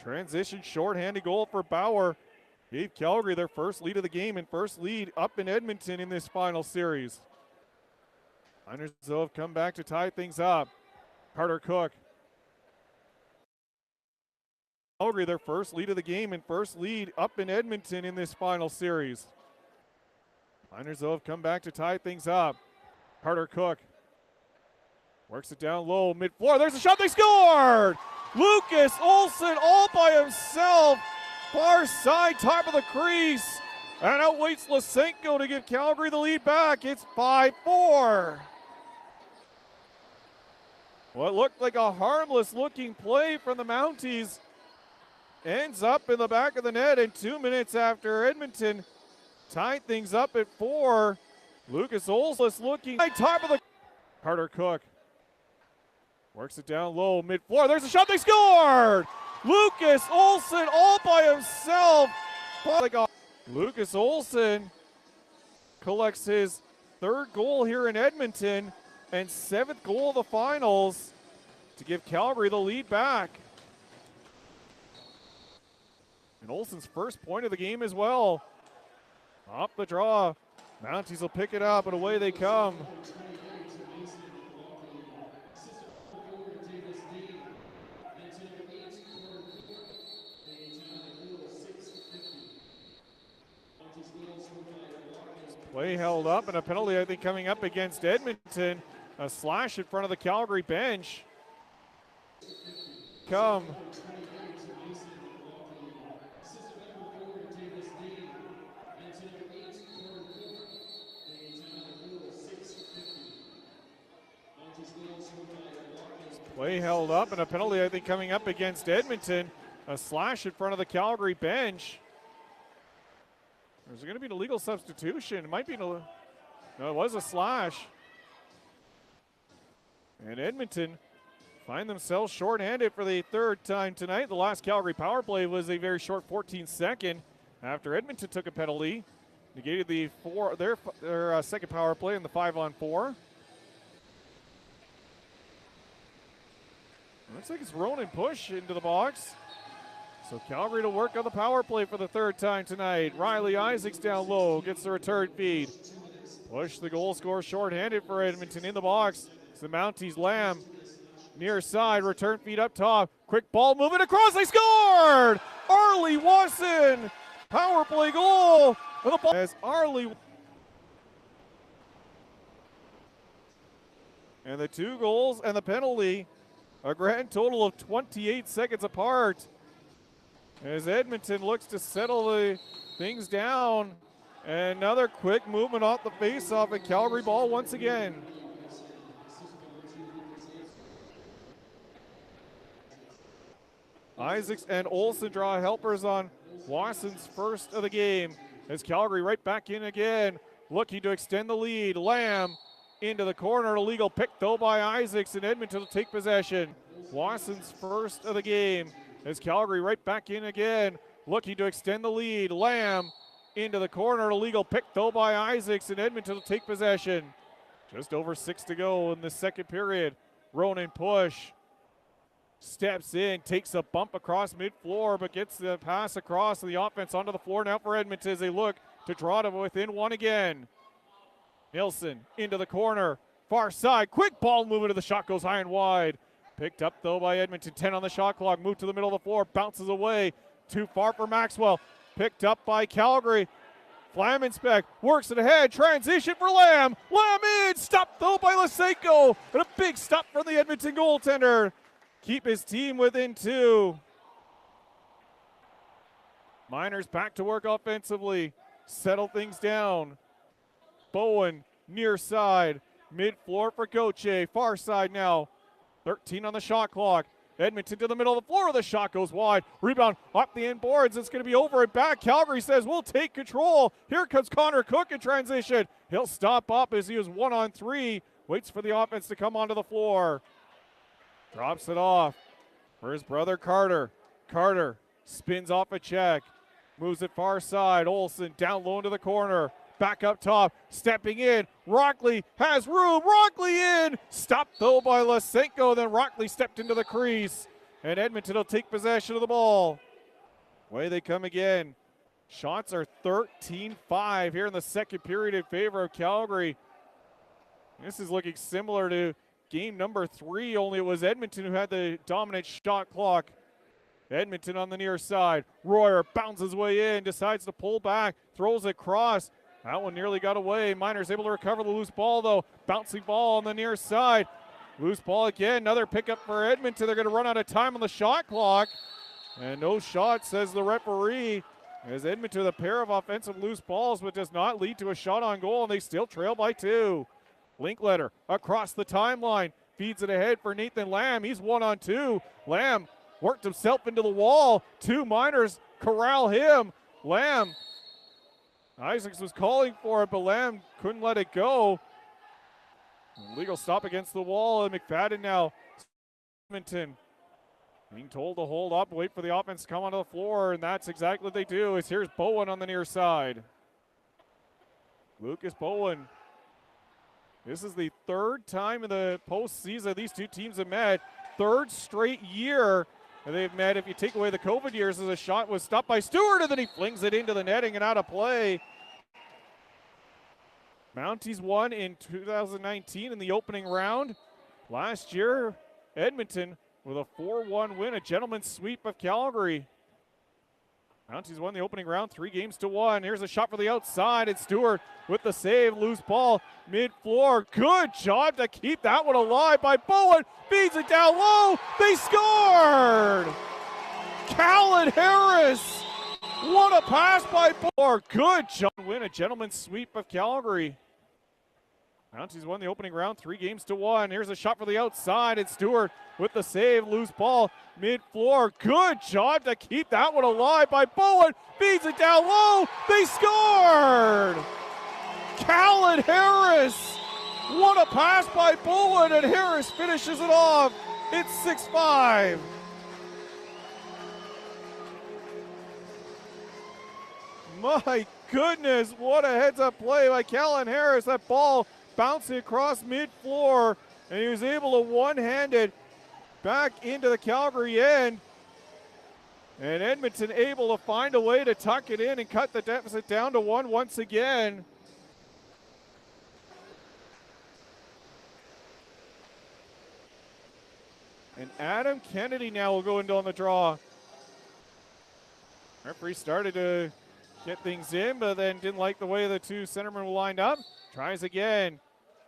Transition shorthanded goal for Bauer. Gave Calgary their first lead of the game and first lead up in Edmonton in this final series. Miners though have come back to tie things up. Carter Cook. Calgary their first lead of the game and first lead up in Edmonton in this final series. Miners though have come back to tie things up. Carter Cook. Works it down low, mid-floor. There's a shot. They scored! Lucas Olson all by himself. Far side, top of the crease. And outweights Lysenko to give Calgary the lead back. It's 5-4. What looked like a harmless looking play from the Mounties ends up in the back of the net, and 2 minutes after Edmonton tied things up at 4. Lucas Olson looking top of the Carter Cook works it down low mid-floor. There's a shot, they scored! Lucas Olson all by himself. Lucas Olson collects his 3rd goal here in Edmonton and 7th goal of the finals to give Calgary the lead back. And Olson's first point of the game as well. Off the draw. Mounties will pick it up, and away they come. Play held up, and a penalty, I think, coming up against Edmonton. A slash in front of the Calgary bench. Come. Play held up, and a penalty, I think, coming up against Edmonton. A slash in front of the Calgary bench. There's going to be an illegal substitution. It might be no, it was a slash. And Edmonton find themselves shorthanded for the 3rd time tonight. The last Calgary power play was a very short 14-second after Edmonton took a penalty. Negated their 2nd power play in the 5-on-4. Looks like it's Ronan Push into the box. So Calgary to work on the power play for the 3rd time tonight. Riley Isaacs down low, gets the return feed. Push the goal scorer shorthanded for Edmonton in the box. It's the Mounties. Lamb near side, return feed up top. Quick ball moving across, they scored! Arlie Wasson, power play goal. The ball as Arlie. And the 2 goals and the penalty, a grand total of 28 seconds apart. As Edmonton looks to settle the things down. Another quick movement off the face-off, and Calgary ball once again. Isaacs and Olson draw helpers on Wasson's first of the game. As Calgary right back in again, looking to extend the lead. Lamb into the corner, illegal pick though by Isaacs, and Edmonton will take possession. Wasson's first of the game. As Calgary right back in again, looking to extend the lead. Lamb into the corner, illegal pick though by Isaacs, and Edmonton will take possession. Just over 6 to go in the 2nd period. Ronan Push steps in, takes a bump across mid-floor, but gets the pass across the offense onto the floor now for Edmonton as they look to draw to within 1 again. Nilsson into the corner, far side, quick ball moving to the shot, goes high and wide. Picked up though by Edmonton, 10 on the shot clock, moved to the middle of the floor, bounces away, too far for Maxwell. Picked up by Calgary. Flammenspec works it ahead, transition for Lamb. Lamb in, stopped though by Lysenko, and a big stop from the Edmonton goaltender. Keep his team within 2. Miners back to work offensively, settle things down. Bowen near side, mid-floor for Gauthier, far side now. 13 on the shot clock. Edmonton to the middle of the floor. The shot goes wide. Rebound up the end boards. It's going to be over and back. Calgary says, we'll take control. Here comes Connor Cook in transition. He'll stop up as he was 1-on-3. Waits for the offense to come onto the floor. Drops it off for his brother Carter. Carter spins off a check. Moves it far side. Olson down low into the corner. Back up top, stepping in. Rockley has room. Rockley in. Stopped though by Lysenko. Then Rockley stepped into the crease. And Edmonton will take possession of the ball. Away they come again. Shots are 13-5 here in the 2nd period in favor of Calgary. This is looking similar to game number 3, only it was Edmonton who had the dominant shot clock. Edmonton on the near side. Royer bounces his way in, decides to pull back, throws it across. That one nearly got away. Miners able to recover the loose ball, though. Bouncing ball on the near side. Loose ball again, another pickup for Edmonton. They're going to run out of time on the shot clock. And no shot, says the referee, as Edmonton with a pair of offensive loose balls, but does not lead to a shot on goal, and they still trail by 2. Linkletter across the timeline, feeds it ahead for Nathan Lamb. He's 1-on-2. Lamb worked himself into the wall. 2 Miners corral him. Lamb, Isaacs was calling for it, but Lamb couldn't let it go. Legal stop against the wall, and McFadden now. Edmonton being told to hold up, wait for the offense to come onto the floor, and that's exactly what they do. Here's Bowen on the near side. Lucas Bowen. This is the 3rd time in the postseason these two teams have met. 3rd straight year they've met. If you take away the COVID years, as a shot was stopped by Stewart, and then he flings it into the netting and out of play. Mounties won in 2019 in the opening round. Last year, Edmonton with a 4-1 win, a gentleman's sweep of Calgary. Mounties won the opening round 3-1. Here's a shot for the outside, and Stewart with the save. Loose ball mid-floor. Good job to keep that one alive by Bowen. Feeds it down low. They scored! Callan Harris. What a pass by Bowen. Good job. Win, a gentleman's sweep of Calgary. Mounties won the opening round 3-1. Here's a shot for the outside, and Stewart with the save. Loose ball mid-floor. Good job to keep that one alive by Bowen. Feeds it down low. They scored! Callan Harris. What a pass by Bowen, and Harris finishes it off. It's 6-5. My goodness, what a heads-up play by Callan Harris. That ball bouncing across mid-floor, and he was able to one-handed back into the Calgary end. And Edmonton able to find a way to tuck it in and cut the deficit down to 1 once again. And Adam Kennedy now will go into on the draw. Referee started to get things in, but then didn't like the way the 2 centermen were lined up. Tries again.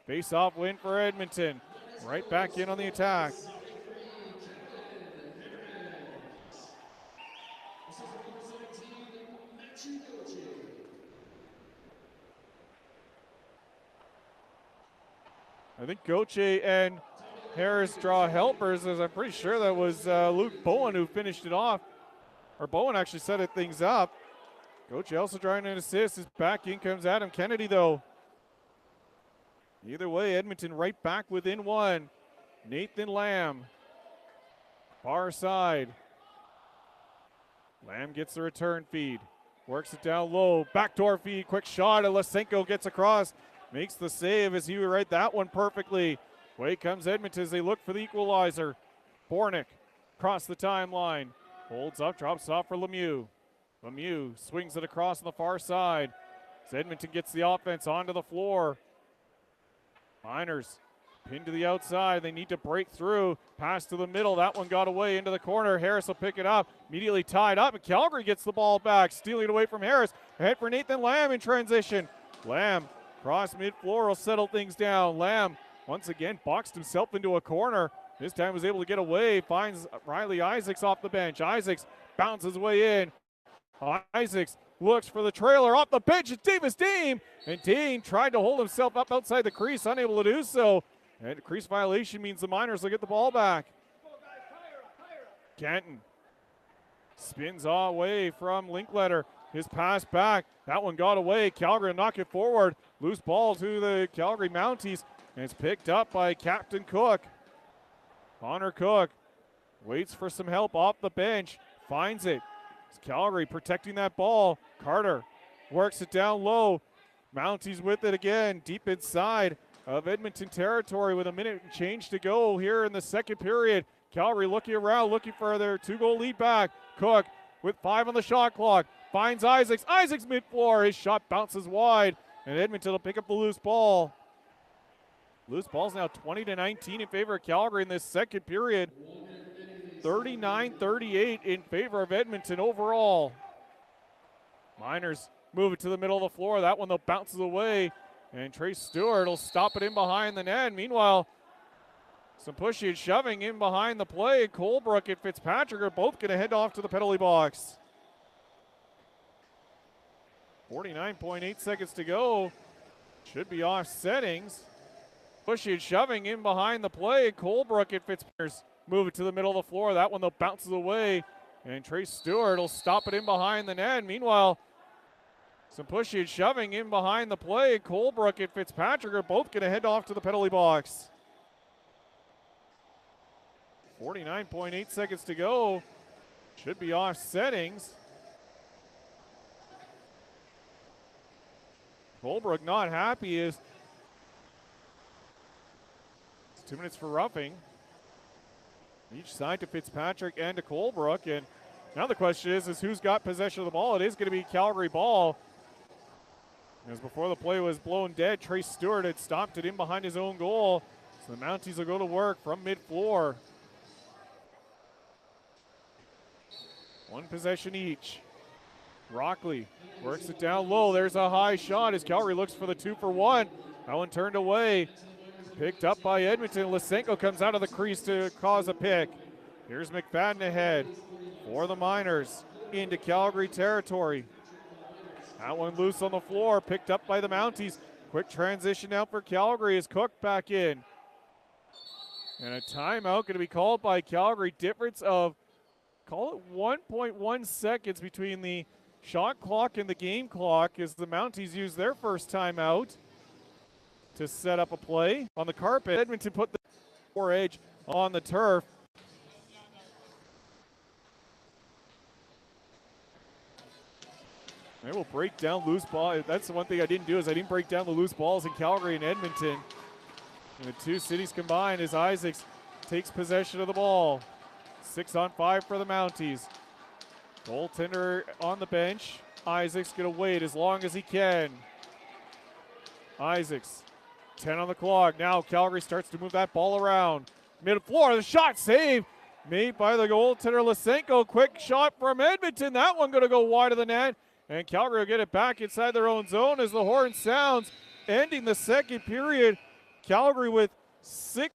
Face-off win for Edmonton. Right back in on the attack. I think Gauthier and Harris draw helpers, as I'm pretty sure that was Luke Bowen who finished it off. Or Bowen actually set it things up. Gauthier also drawing an assist. His back in comes Adam Kennedy, though. Either way, Edmonton right back within 1. Nathan Lamb, far side. Lamb gets the return feed. Works it down low. Backdoor feed, quick shot, and Lysenko gets across. Makes the save as he would write that one perfectly. Away comes Edmonton as they look for the equalizer. Bornick across the timeline. Holds up, drops off for Lemieux. Lemieux swings it across on the far side. As Edmonton gets the offense onto the floor. Miners pinned to the outside. They need to break through. Pass to the middle. That one got away into the corner. Harris will pick it up. Immediately tied up. And Calgary gets the ball back. Stealing it away from Harris. Ahead for Nathan Lamb in transition. Lamb cross mid-floor will settle things down. Lamb once again boxed himself into a corner. This time was able to get away. Finds Riley Isaacs off the bench. Isaacs bounces his way in. Isaacs looks for the trailer off the bench. It's Davis Dean. And Dean tried to hold himself up outside the crease, unable to do so. And a crease violation means the Miners will get the ball back. Kenton spins away from Linkletter. His pass back. That one got away. Calgary knock it forward. Loose ball to the Calgary Mounties. And it's picked up by Captain Cook. Connor Cook waits for some help off the bench. Finds it. It's Calgary protecting that ball. Carter works it down low. Mounties with it again. Deep inside of Edmonton territory with a minute and change to go here in the second period. Calgary looking around, looking for their 2-goal lead back. Cook with 5 on the shot clock. Finds Isaacs. Isaacs mid-floor. His shot bounces wide. And Edmonton will pick up the loose ball. Loose ball's now 20-19 in favor of Calgary in this second period. 39-38 in favor of Edmonton overall. Miners move it to the middle of the floor. That one though bounces away. And Trey Stewart will stop it in behind the net. Meanwhile, Some pushing and shoving in behind the play. Colebrook and Fitzpatrick are both going to head off to the penalty box. 49.8 seconds to go. Should be off settings. Pushing and shoving in behind the play. Colebrook and Fitzpatrick move it to the middle of the floor. That one, though, bounces away. And Trace Stewart will stop it in behind the net. Meanwhile, some pushing and shoving in behind the play. Colebrook and Fitzpatrick are both going to head off to the penalty box. 49.8 seconds to go. Should be off settings. Colebrook not happy as it's 2 minutes for roughing. Each side to Fitzpatrick and to Colebrook. And now the question is who's got possession of the ball? It is going to be Calgary ball. As before the play was blown dead, Trace Stewart had stopped it in behind his own goal. So the Mounties will go to work from mid-floor. One possession each. Rockley works it down low. There's a high shot as Calgary looks for the 2-for-1. That one turned away. Picked up by Edmonton. Lysenko comes out of the crease to cause a pick. Here's McFadden ahead for the Miners into Calgary territory. That one loose on the floor, picked up by the Mounties. Quick transition out for Calgary as Cook back in. And a timeout going to be called by Calgary. Difference of, call it 1.1 seconds between the shot clock and the game clock as the Mounties use their first timeout to set up a play on the carpet. Edmonton put the 4 edge on the turf. They will break down loose ball. That's the one thing I didn't do is I didn't break down the loose balls in Calgary and Edmonton. And the two cities combined as Isaacs takes possession of the ball. 6-on-5 for the Mounties. Goaltender on the bench. Isaacs gonna wait as long as he can. Isaacs, 10 on the clock. Now Calgary starts to move that ball around. Mid-floor, the shot save made by the goaltender Lysenko. Quick shot from Edmonton. That one gonna go wide of the net. And Calgary will get it back inside their own zone as the horn sounds, ending the second period. Calgary with 6.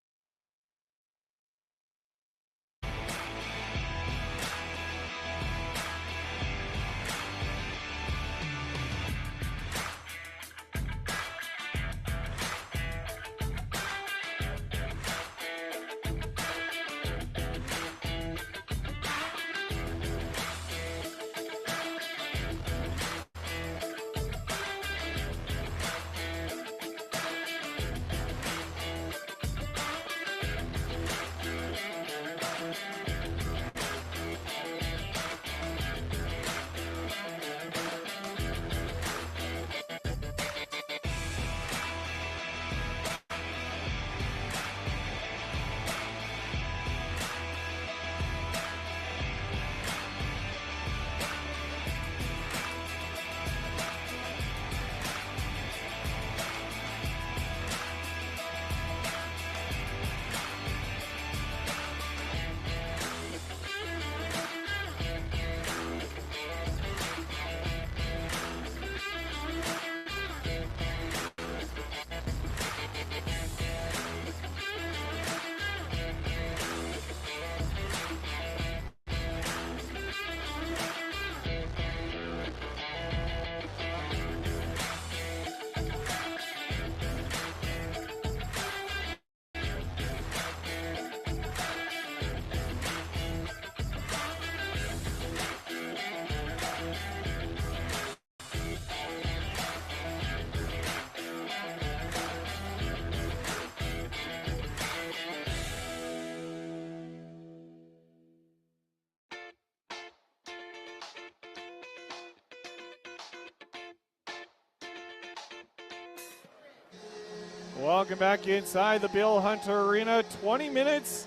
Welcome back inside the Bill Hunter Arena. 20 minutes,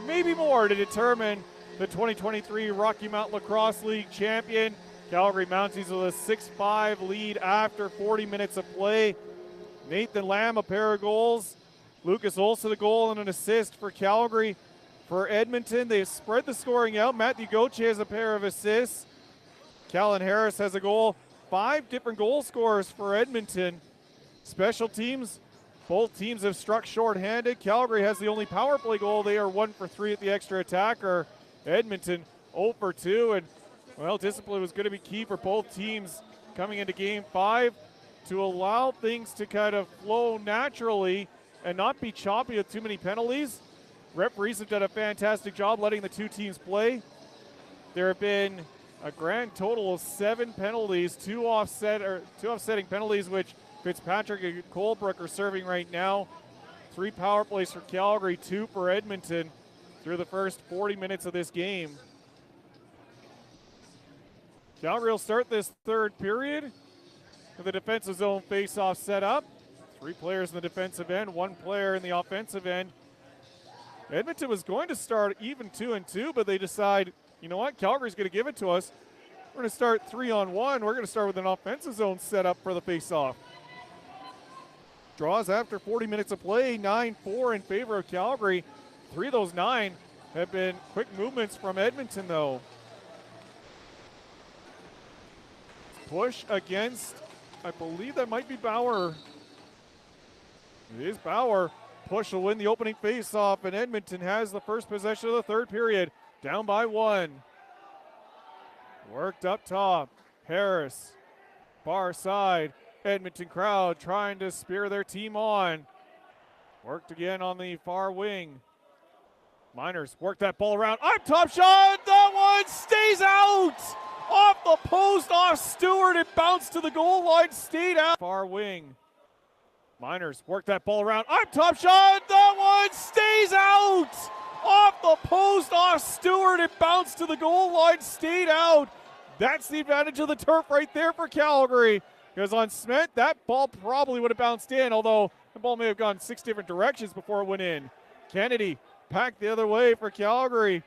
maybe more, to determine the 2023 Rocky Mountain Lacrosse League champion. Calgary Mounties with a 6-5 lead after 40 minutes of play. Nathan Lamb, a pair of goals. Lucas Olsen, a goal and an assist for Calgary. For Edmonton, they've spread the scoring out. Matthew Gauthier has a pair of assists. Callan Harris has a goal. 5 different goal scorers for Edmonton. Special teams Both teams have struck shorthanded. Calgary has the only power play goal. They are 1 for 3 at the extra attacker. Edmonton 0 for 2. And, well, discipline was going to be key for both teams coming into Game 5 to allow things to kind of flow naturally and not be choppy with too many penalties. Referees have done a fantastic job letting the two teams play. There have been a grand total of 7 penalties, two offsetting penalties, which Fitzpatrick and Colebrook are serving right now. 3 power plays for Calgary, 2 for Edmonton through the first 40 minutes of this game. Calgary will start this third period with the defensive zone face-off set up. 3 players in the defensive end, 1 player in the offensive end. Edmonton was going to start even 2-2, but they decide, you know what, Calgary's going to give it to us. We're going to start 3-on-1. We're going to start with an offensive zone set up for the face-off. Draws after 40 minutes of play, 9-4 in favor of Calgary. 3 of those 9 have been quick movements from Edmonton, though. Push against, I believe that might be Bauer. It is Bauer. Push will win the opening face-off, and Edmonton has the first possession of the third period, down by 1. Worked up top. Harris, far side. Edmonton crowd trying to spear their team on. Worked again on the far wing. Miners work that ball around. Up top shot. That one stays out. Off the post, off Stewart. It bounced to the goal line, stayed out. Far wing. Miners work that ball around. Up top shot. That one stays out. Off the post, off Stewart. It bounced to the goal line, stayed out. That's the advantage of the turf right there for Calgary. Because on Smith, that ball probably would have bounced in, although the ball may have gone 6 different directions before it went in. Kennedy packed the other way for Calgary.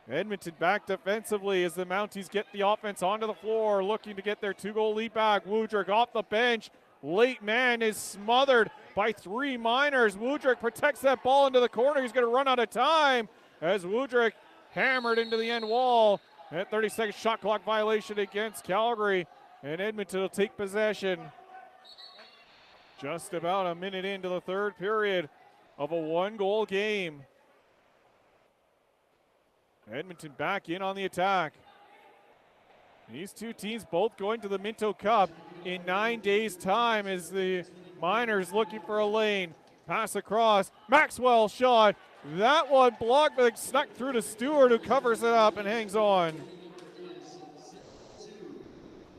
Edmonton back defensively as the Mounties get the offense onto the floor, looking to get their 2-goal lead back. Woodrick off the bench. Late man is smothered by 3 Miners. Woodrick protects that ball into the corner. He's going to run out of time as Woodrick hammered into the end wall. That 30-second shot clock violation against Calgary. And Edmonton will take possession. Just about a minute into the third period of a 1-goal game. Edmonton back in on the attack. These two teams both going to the Minto Cup in 9 days' time as the Miners looking for a lane. Pass across. Maxwell shot. That one blocked, but snuck through to Stewart, who covers it up and hangs on.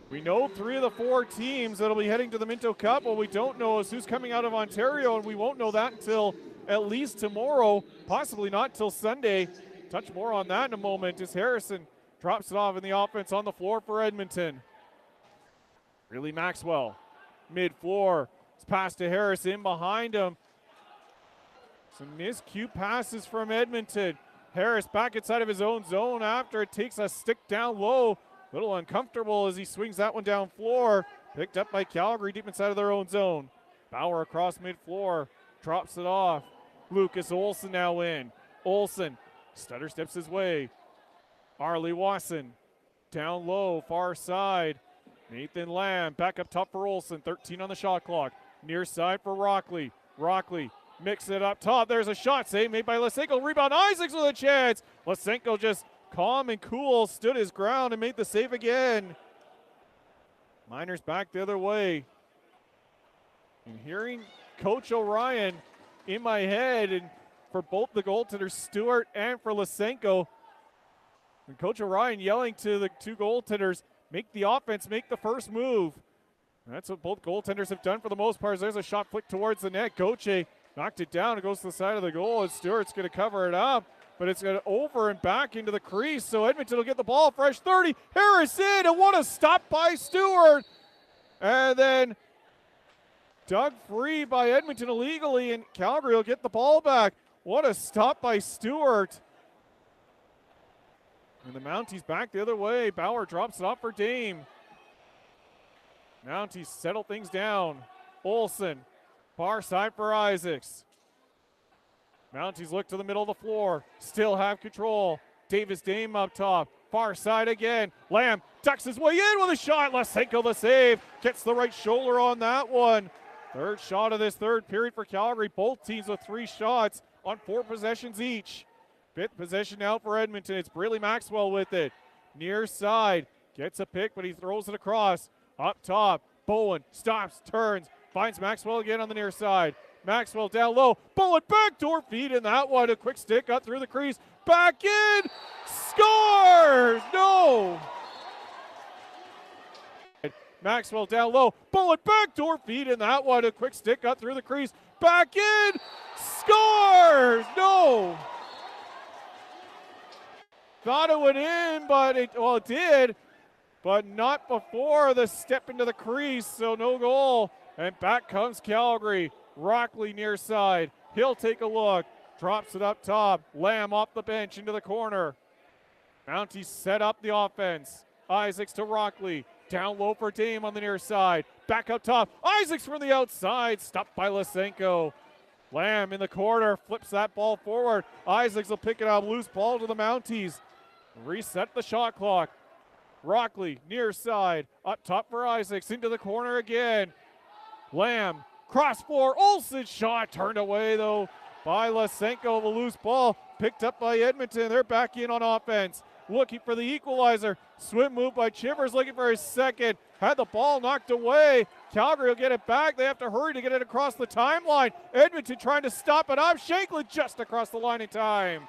We know 3 of the 4 teams that'll be heading to the Minto Cup. What we don't know is who's coming out of Ontario, and we won't know that until at least tomorrow, possibly not till Sunday. Touch more on that in a moment as Harrison drops it off in the offense on the floor for Edmonton. Really Maxwell, mid-floor. It's passed to Harris in behind him. Some miscue passes from Edmonton. Harris back inside of his own zone after it takes a stick down low. Little uncomfortable as he swings that one down floor. Picked up by Calgary deep inside of their own zone. Bauer across mid-floor, drops it off. Lucas Olsen now in. Olsen, stutter steps his way. Arlie Wasson, down low, far side. Nathan Lamb, back up top for Olsen, 13 on the shot clock. Near side for Rockley. Rockley, mix it up top. There's a shot save made by Lysenko. Rebound, Isaacs with a chance. Lysenko just calm and cool, stood his ground and made the save again. Miners back the other way. And hearing Coach O'Ryan in my head, and for both the goaltenders, Stewart and for Lysenko, and Coach O'Ryan yelling to the 2 goaltenders, make the offense, make the first move. And that's what both goaltenders have done for the most part. There's a shot flicked towards the net. Goche knocked it down. It goes to the side of the goal, and Stewart's going to cover it up. But it's going over and back into the crease, so Edmonton will get the ball. Fresh 30. Harris in, and what a stop by Stewart. And then dug free by Edmonton illegally, and Calgary will get the ball back. What a stop by Stewart. And the Mounties back the other way. Bauer drops it off for Dame. Mounties settle things down. Olsen, far side for Isaacs. Mounties look to the middle of the floor. Still have control. Davis Dame up top. Far side again. Lamb ducks his way in with a shot. Lysenko the save. Gets the right shoulder on that one. Third shot of this third period for Calgary. Both teams with 3 shots on 4 possessions each. Fifth possession now for Edmonton. It's Braley Maxwell with it. Near side. Gets a pick, but he throws it across. Up top. Bowen stops, turns, finds Maxwell again on the near side. Maxwell down low. Bowen backdoor feed in that one. A quick stick up through the crease. Back in. Scores! No! Maxwell down low. Bowen backdoor feed in that one. A quick stick up through the crease. Back in. Scores! No! Thought it went in, but it did. But not before the step into the crease, so no goal. And back comes Calgary. Rockley near side. He'll take a look. Drops it up top. Lamb off the bench into the corner. Mounties set up the offense. Isaacs to Rockley. Down low for Dame on the near side. Back up top. Isaacs from the outside. Stopped by Lysenko. Lamb in the corner. Flips that ball forward. Isaacs will pick it up. Loose ball to the Mounties. Reset the shot clock. Rockley near side. Up top for Isaacs. Into the corner again. Lamb. Cross floor. Olsen shot. Turned away though by Lysenko. The loose ball picked up by Edmonton. They're back in on offense. Looking for the equalizer. Swim move by Chivers, looking for his second. Had the ball knocked away. Calgary will get it back. They have to hurry to get it across the timeline. Edmonton trying to stop it up. Shanklin just across the line in time.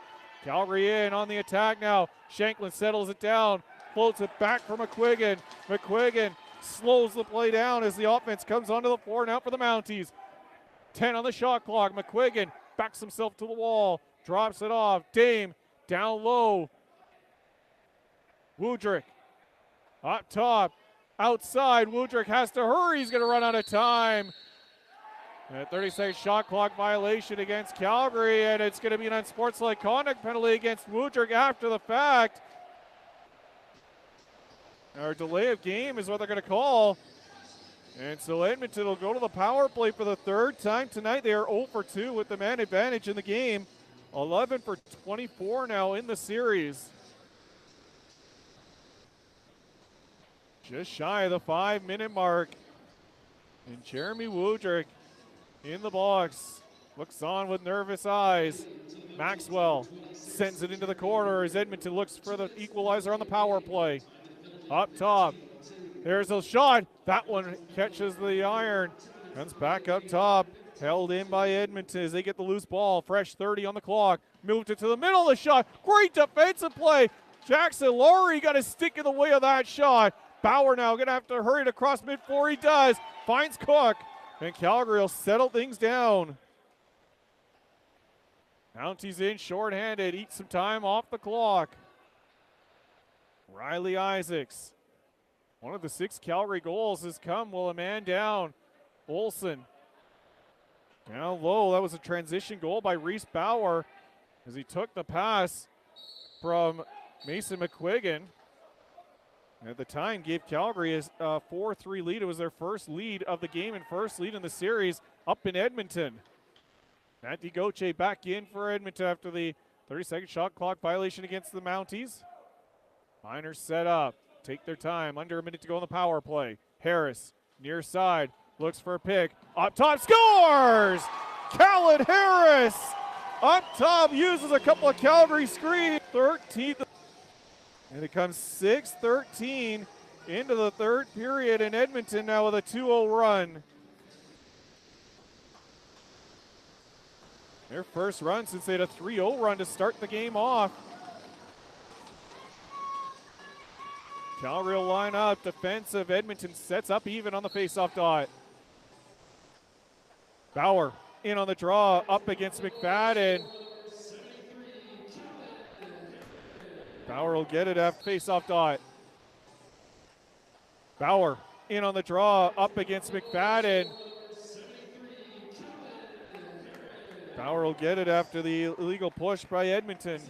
Calgary in on the attack now. Shanklin settles it down. Floats it back for McQuiggan. McQuiggan slows the play down as the offense comes onto the floor now for the Mounties. 10 on the shot clock. McQuiggan backs himself to the wall. Drops it off. Dame down low. Woodrick up top. Outside. Woodrick has to hurry. He's going to run out of time. And a 30-second shot clock violation against Calgary, and it's going to be an unsportsmanlike conduct penalty against Woodrick after the fact. Our delay of game is what they're going to call. And so Edmonton will go to the power play for the third time tonight. They are 0 for 2 with the man advantage in the game. 11 for 24 now in the series. Just shy of the 5-minute mark. And Jeremy Woodrick in the box. Looks on with nervous eyes. Maxwell sends it into the corner as Edmonton looks for the equalizer on the power play. Up top. There's a shot. That one catches the iron. Comes back up top. Held in by Edmonton as they get the loose ball. Fresh 30 on the clock. Moved it to the middle of the shot. Great defensive play. Jackson Laurie got a stick in the way of that shot. Bauer now going to have to hurry to cross mid-floor. He does. Finds Cook. And Calgary will settle things down. Mounties in shorthanded. Eat some time off the clock. Riley Isaacs. One of the 6 Calgary goals has come while a man down. Olsen. Down low. That was a transition goal by Reese Bauer as he took the pass from Mason McQuiggan. At the time, gave Calgary a 4-3 lead. It was their first lead of the game and first lead in the series up in Edmonton. Matt DeGoche back in for Edmonton after the 30-second shot clock violation against the Mounties. Miners set up. Take their time. Under a minute to go on the power play. Harris, near side, looks for a pick. Up top, scores! Callan Harris! Up top, uses a couple of Calgary screens. 13th. And it comes 6-13 into the third period, in Edmonton now with a 2-0 run. Their first run since they had a 3-0 run to start the game off. Calgary will line up defensive. Edmonton sets up even on the faceoff dot. Bauer in on the draw, up against McFadden. Bauer will get it after faceoff dot. Bauer in on the draw, up against McFadden. Bauer will get it after the illegal push by Edmonton.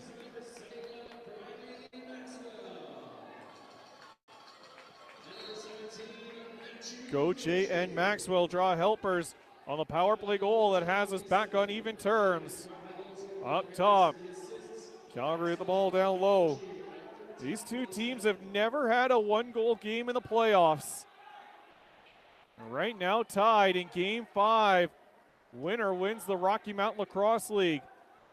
Goche and Maxwell draw helpers on the power play goal that has us back on even terms. Up top, Calgary with the ball down low. These two teams have never had a one-goal game in the playoffs. Right now tied in Game 5. Winner wins the Rocky Mountain Lacrosse League.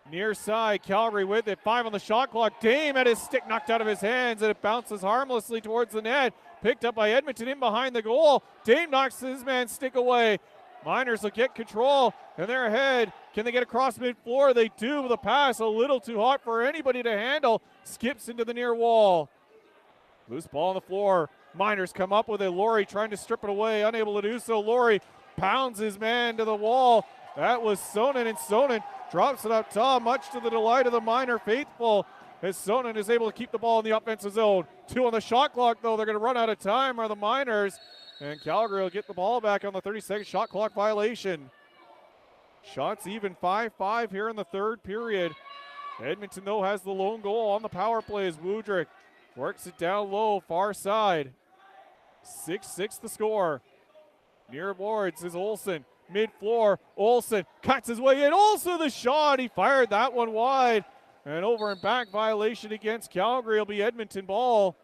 Near side, Calgary with it. 5 on the shot clock. Dame had his stick knocked out of his hands, and it bounces harmlessly towards the net. Picked up by Edmonton in behind the goal. Dame knocks his man's stick away. Miners will get control, and they're ahead. Can they get across mid-floor? They do. The pass a little too hot for anybody to handle. Skips into the near wall. Loose ball on the floor. Miners come up with it. Laurie trying to strip it away, unable to do so. Laurie pounds his man to the wall. That was Sonnen, and Sonnen drops it up top, much to the delight of the Miner faithful, as Sonnen is able to keep the ball in the offensive zone. 2 on the shot clock, though. They're going to run out of time, are the Miners. And Calgary will get the ball back on the 30-second shot clock violation. Shots even 5-5 here in the third period. Edmonton, though, has the lone goal on the power play as Woodrick works it down low, far side. 6-6 the score. Near boards is Olsen. Mid-floor, Olsen cuts his way in. Also the shot, he fired that one wide. And over and back violation against Calgary will be Edmonton ball.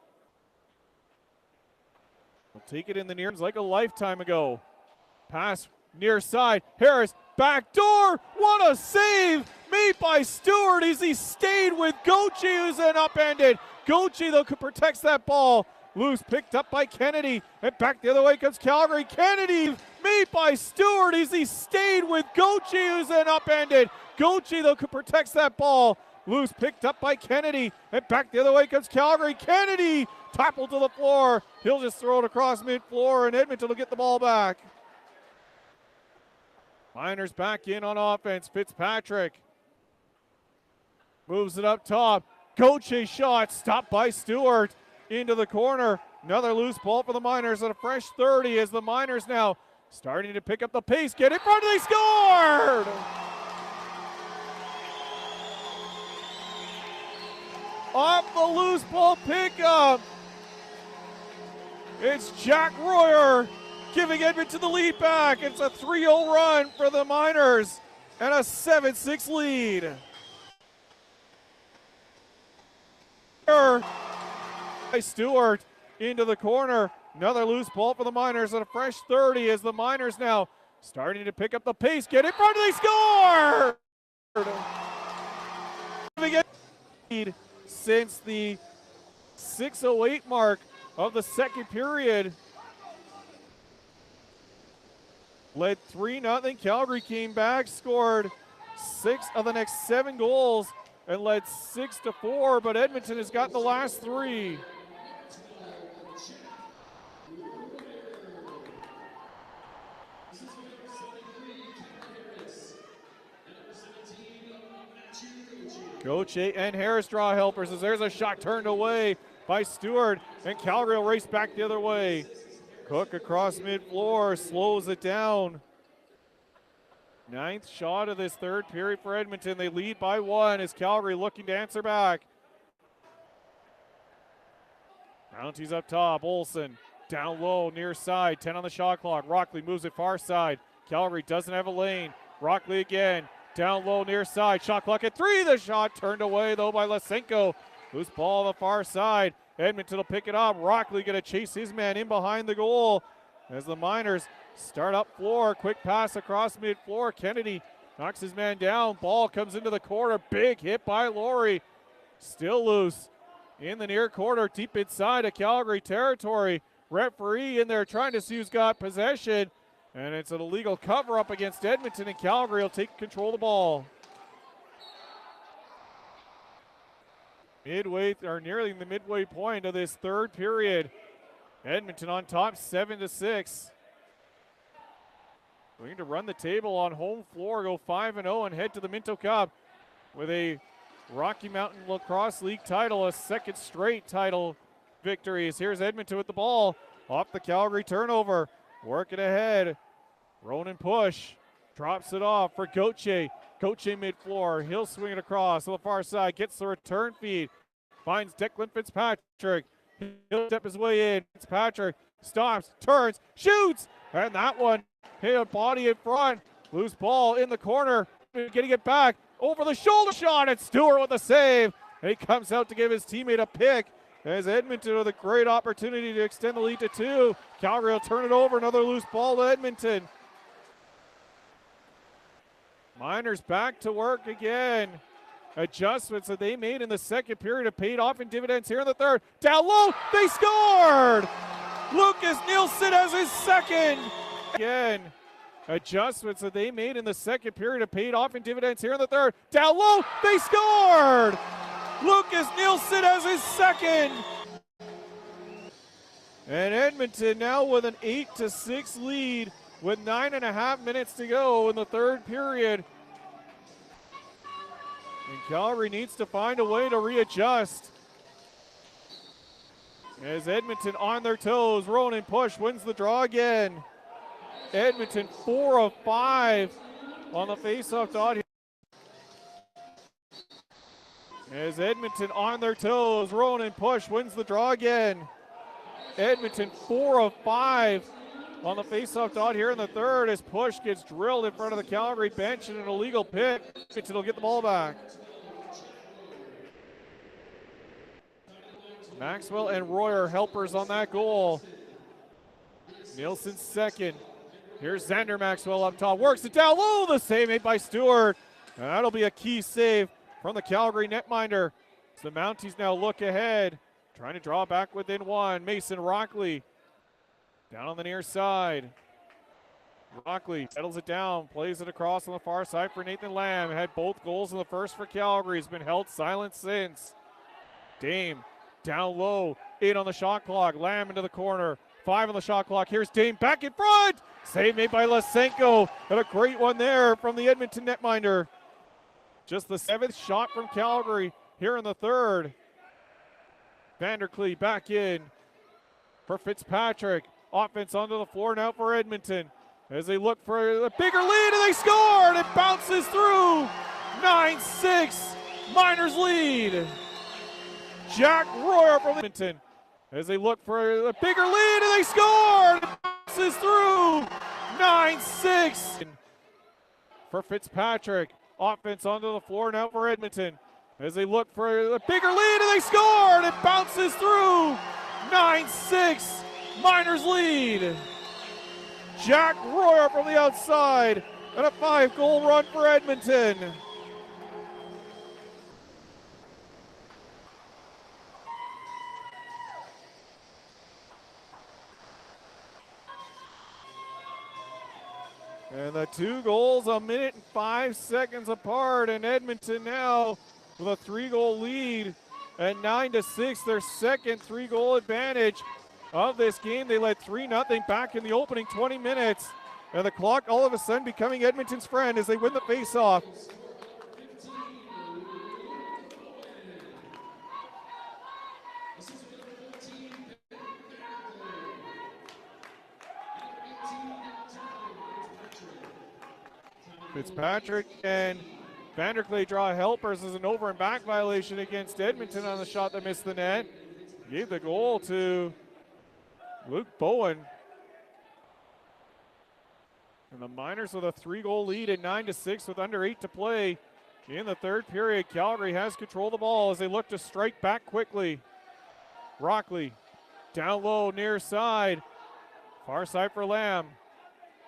We'll take it in the near like a lifetime ago. Pass near side, Harris, back door. What a save made by Stewart as he stayed with Gauthier, who's an upended. Gauthier, though, protects that ball. Loose picked up by Kennedy, and back the other way comes Calgary. Kennedy made by Stewart as he stayed with Gauthier, who's an upended. Gauthier, though, protects that ball. Loose picked up by Kennedy, and back the other way comes Calgary. Kennedy toppled to the floor. He'll just throw it across mid-floor, and Edmonton will get the ball back. Miners back in on offense. Fitzpatrick moves it up top. Gauthier shot stopped by Stewart into the corner. Another loose ball for the Miners at a fresh 30 as the Miners now starting to pick up the pace. Get in front, they scored! Off the loose ball pickup. It's Jack Royer giving Edmonton the lead back. It's a 3-0 run for the Miners and a 7-6 lead. By Stewart into the corner. Another loose ball for the Miners at a fresh 30 as the Miners now starting to pick up the pace. Get in front, they score! Since the 6:08 mark of the second period. Led 3-0. Calgary came back, scored 6 of the next 7 goals, and led 6-4, but Edmonton has got the last 3. Gauthier and Harris draw helpers as there's a shot turned away by Stewart, and Calgary will race back the other way. Cook across mid-floor, slows it down. 9th shot of this third period for Edmonton. They lead by 1 as Calgary looking to answer back. Mounties up top, Olsen down low, near side, 10 on the shot clock. Rockley moves it far side. Calgary doesn't have a lane. Rockley again, down low, near side. Shot clock at 3. The shot turned away, though, by Lysenko. Loose ball on the far side. Edmonton will pick it up. Rockley going to chase his man in behind the goal as the Miners start up floor. Quick pass across mid-floor. Kennedy knocks his man down. Ball comes into the corner. Big hit by Laurie. Still loose in the near corner, deep inside of Calgary territory. Referee in there trying to see who's got possession. And it's an illegal cover-up against Edmonton, and Calgary will take control of the ball. Midway, or nearly the midway point of this third period. Edmonton on top, 7-6. We're going to run the table on home floor, go 5-0, and head to the Minto Cup with a Rocky Mountain Lacrosse League title, a second straight title victory. Here's Edmonton with the ball off the Calgary turnover. Working ahead. Ronan push. Drops it off for Gauthier. Gauthier mid-floor. He'll swing it across to the far side. Gets the return feed. Finds Declan Fitzpatrick. He'll step his way in. Fitzpatrick stops, turns, shoots. And that one hit a body in front. Loose ball in the corner. Getting it back. Over the shoulder shot. And Stewart with the save. And he comes out to give his teammate a pick as Edmonton with a great opportunity to extend the lead to 2. Calgary will turn it over, another loose ball to Edmonton. Miners back to work again. Adjustments that they made in the second period have paid off in dividends here in the third. Down low, they scored! Lucas Nielsen has his second. Again, adjustments that they made in the second period have paid off in dividends here in the third. Down low, they scored! Lucas Nielsen has his second. And Edmonton now with an 8-6 lead with 9.5 minutes to go in the third period. And Calgary needs to find a way to readjust. As Edmonton on their toes, Ronan Push wins the draw again. Edmonton 4 of 5 on the faceoff dot. As Edmonton on their toes, Ronan Push wins the draw again. Edmonton 4 of 5 on the faceoff dot here in the third as Push gets drilled in front of the Calgary bench in an illegal pick. Edmonton will get the ball back. Maxwell and Royer helpers on that goal. Nielsen second. Here's Xander Maxwell up top. Works it down low. The save made by Stewart. And that'll be a key save from the Calgary netminder. So the Mounties now look ahead. Trying to draw back within 1. Mason Rockley down on the near side. Rockley settles it down. Plays it across on the far side for Nathan Lamb. Had both goals in the first for Calgary. He's been held silent since. Dame down low, 8 on the shot clock. Lamb into the corner, 5 on the shot clock. Here's Dame back in front. Save made by Lysenko. And a great one there from the Edmonton netminder. Just the 7th shot from Calgary here in the third. Vanderklee back in for Fitzpatrick. Offense onto the floor now for Edmonton as they look for a bigger lead, and they score, and it bounces through. 9-6, Miners lead. Jack Royer from Edmonton as they look for a bigger lead, and they score! It passes through. 9-6 for Fitzpatrick. Offense onto the floor now for Edmonton as they look for a bigger lead, and they score! And it bounces through. 9-6, Miners lead. Jack Royer from the outside, and a 5-goal run for Edmonton. And the 2 goals a minute and 5 seconds apart, and Edmonton now with a 3-goal lead at 9-6, their second 3-goal advantage of this game. They led 3-0 back in the opening 20 minutes, and the clock all of a sudden becoming Edmonton's friend as they win the faceoff. Fitzpatrick and Vanderklee draw helpers as an over and back violation against Edmonton on the shot that missed the net. Gave the goal to Luke Bowen. And the Miners with a 3-goal lead at 9-6 with under 8 to play in the third period. Calgary has control of the ball as they look to strike back quickly. Rockley down low near side. Far side for Lamb.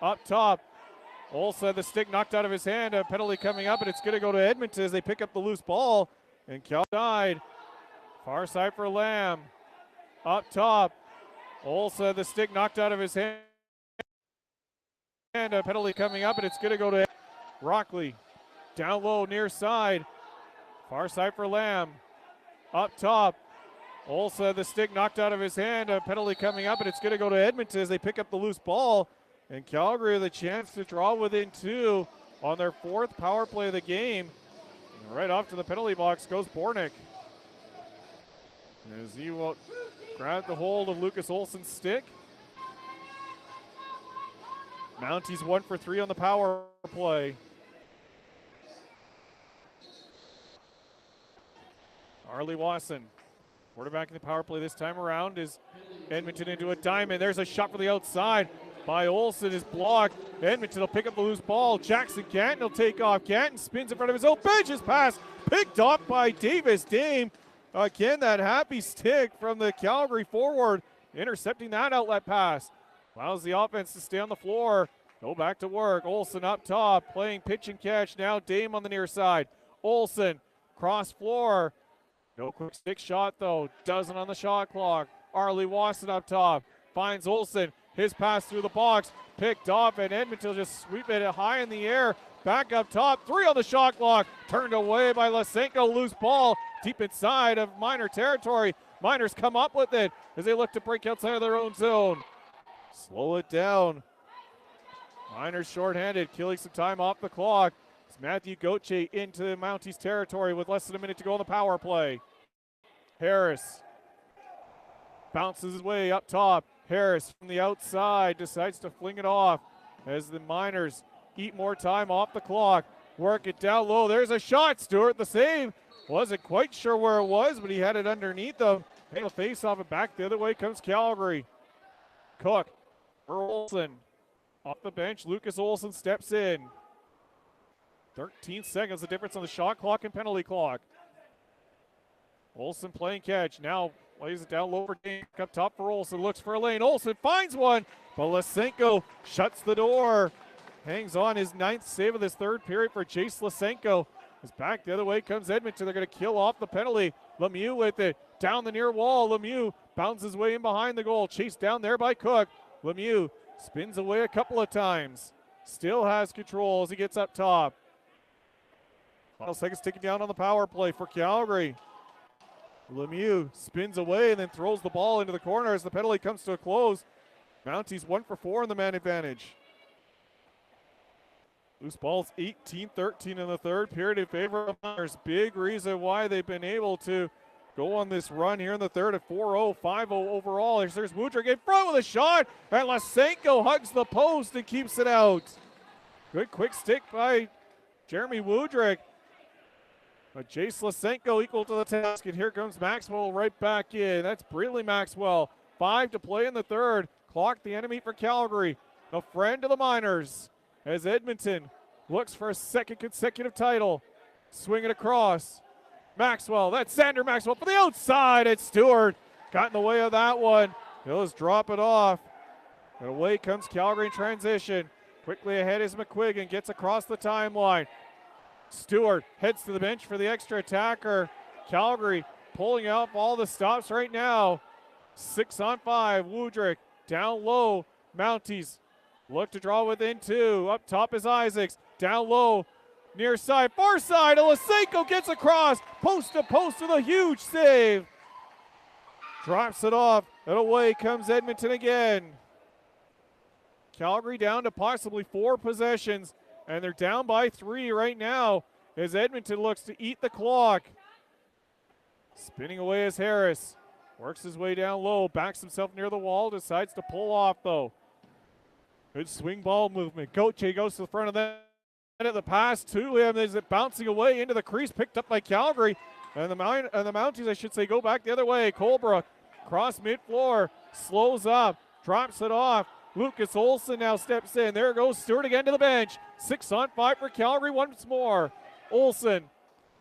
Up top. Olsa, the stick knocked out of his hand. A penalty coming up, and it's going to go to Edmonton as they pick up the loose ball. And Cal died. Far side for Lamb. Up top. Olsa, the stick knocked out of his hand. And a penalty coming up, and it's going to go to Rockley. Down low near side. Far side for Lamb. Up top. Olsa, the stick knocked out of his hand. A penalty coming up, and it's going to go to Edmonton as they pick up the loose ball. And Calgary with a chance to draw within 2 on their 4th power play of the game. And right off to the penalty box goes Bornick. As he will grab the hold of Lucas Olson's stick. Mounties 1 for 3 on the power play. Arlie Wasson, quarterback in the power play this time around, is Edmonton into a diamond. There's a shot from the outside by Olsen, is blocked. Edmonton will pick up the loose ball. Jackson Canton will take off. Canton spins in front of his own bench. His pass picked up by Davis Dame. Again, that happy stick from the Calgary forward, intercepting that outlet pass. Allows the offense to stay on the floor. Go back to work. Olsen up top, playing pitch and catch. Now Dame on the near side. Olsen, cross floor. No quick stick shot, though. Doesn't on the shot clock. Arlie Wasson up top. Finds Olsen. His pass through the box. Picked off, and Edmonton just sweep it high in the air. Back up top. 3 on the shot clock. Turned away by Lysenko. Loose ball deep inside of Miner territory. Miners come up with it as they look to break outside of their own zone. Slow it down. Miners shorthanded, killing some time off the clock. It's Matthew Gauthier into the Mounties territory with less than a minute to go on the power play. Harris bounces his way up top. Harris from the outside decides to fling it off as the Miners eat more time off the clock. Work it down low. There's a shot. Stewart, the save. Wasn't quite sure where it was, but he had it underneath him. He'll face off and back the other way comes Calgary. Cook for Olsen. Off the bench, Lucas Olsen steps in. 13 seconds, the difference on the shot clock and penalty clock. Olsen playing catch. Now lays it down low for Dane. Up top for Olsen. Looks for a lane. Olsen finds one, but Lysenko shuts the door. Hangs on his 9th save of this third period for Jace Lysenko. Is back the other way comes Edmonton. They're going to kill off the penalty. Lemieux with it. Down the near wall. Lemieux bounces his way in behind the goal. Chased down there by Cook. Lemieux spins away a couple of times. Still has control as he gets up top. Final seconds ticking down on the power play for Calgary. Lemieux spins away and then throws the ball into the corner as the penalty comes to a close. Mounties 1 for 4 in the man advantage. Loose balls 18-13 in the third period in favor of Miners. Big reason why they've been able to go on this run here in the third at 4-0, 5-0 overall. There's Woodrick in front with a shot, and Lysenko hugs the post and keeps it out. Good quick stick by Jeremy Woodrick. But Jace Lysenko equal to the task, and here comes Maxwell right back in. That's Breedley Maxwell. 5 to play in the third. Clock the enemy for Calgary. A friend of the Miners as Edmonton looks for a second consecutive title. Swing it across. Maxwell, that's Sander Maxwell for the outside, and Stewart got in the way of that one. He'll just drop it off. And away comes Calgary in transition. Quickly ahead is McQuiggan, gets across the timeline. Stewart heads to the bench for the extra attacker. Calgary pulling up all the stops right now. 6 on 5, Woodrick down low. Mounties look to draw within 2. Up top is Isaacs. Down low. Near side, far side, Lysenko gets across, post to post with a huge save. Drops it off, and away comes Edmonton again. Calgary down to possibly 4 possessions, and they're down by 3 right now as Edmonton looks to eat the clock. Spinning away is Harris. Works his way down low, backs himself near the wall, decides to pull off though. Good swing ball movement. Gauthier goes to the front of that. At the pass to him, is it bouncing away into the crease, picked up by Calgary, and the Mounties, I should say, go back the other way. Colebrook cross mid-floor, slows up, drops it off. Lucas Olsen now steps in. There goes Stewart again to the bench. 6 on 5 for Calgary once more. Olsen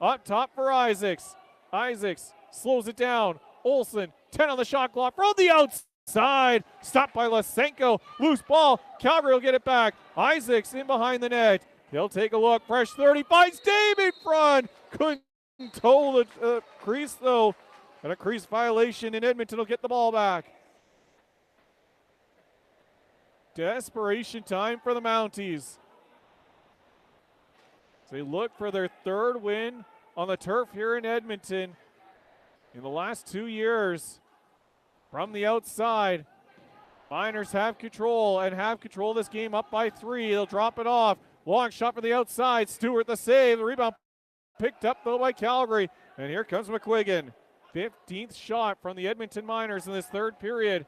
up top for Isaacs. Isaacs slows it down. Olsen 10 on the shot clock from the outside. Stopped by Lysenko. Loose ball. Calgary will get it back. Isaacs in behind the net. He'll take a look. Fresh 30. Finds Dave in front. Couldn't toe the crease, though. And a crease violation, and Edmonton will get the ball back. Desperation time for the Mounties. They look for their 3rd win on the turf here in Edmonton in the last 2 years. From the outside, Miners have control and have control of this game up by 3. They'll drop it off. Long shot for the outside. Stewart the save. The rebound picked up though by Calgary. And here comes McQuiggan. 15th shot from the Edmonton Miners in this third period.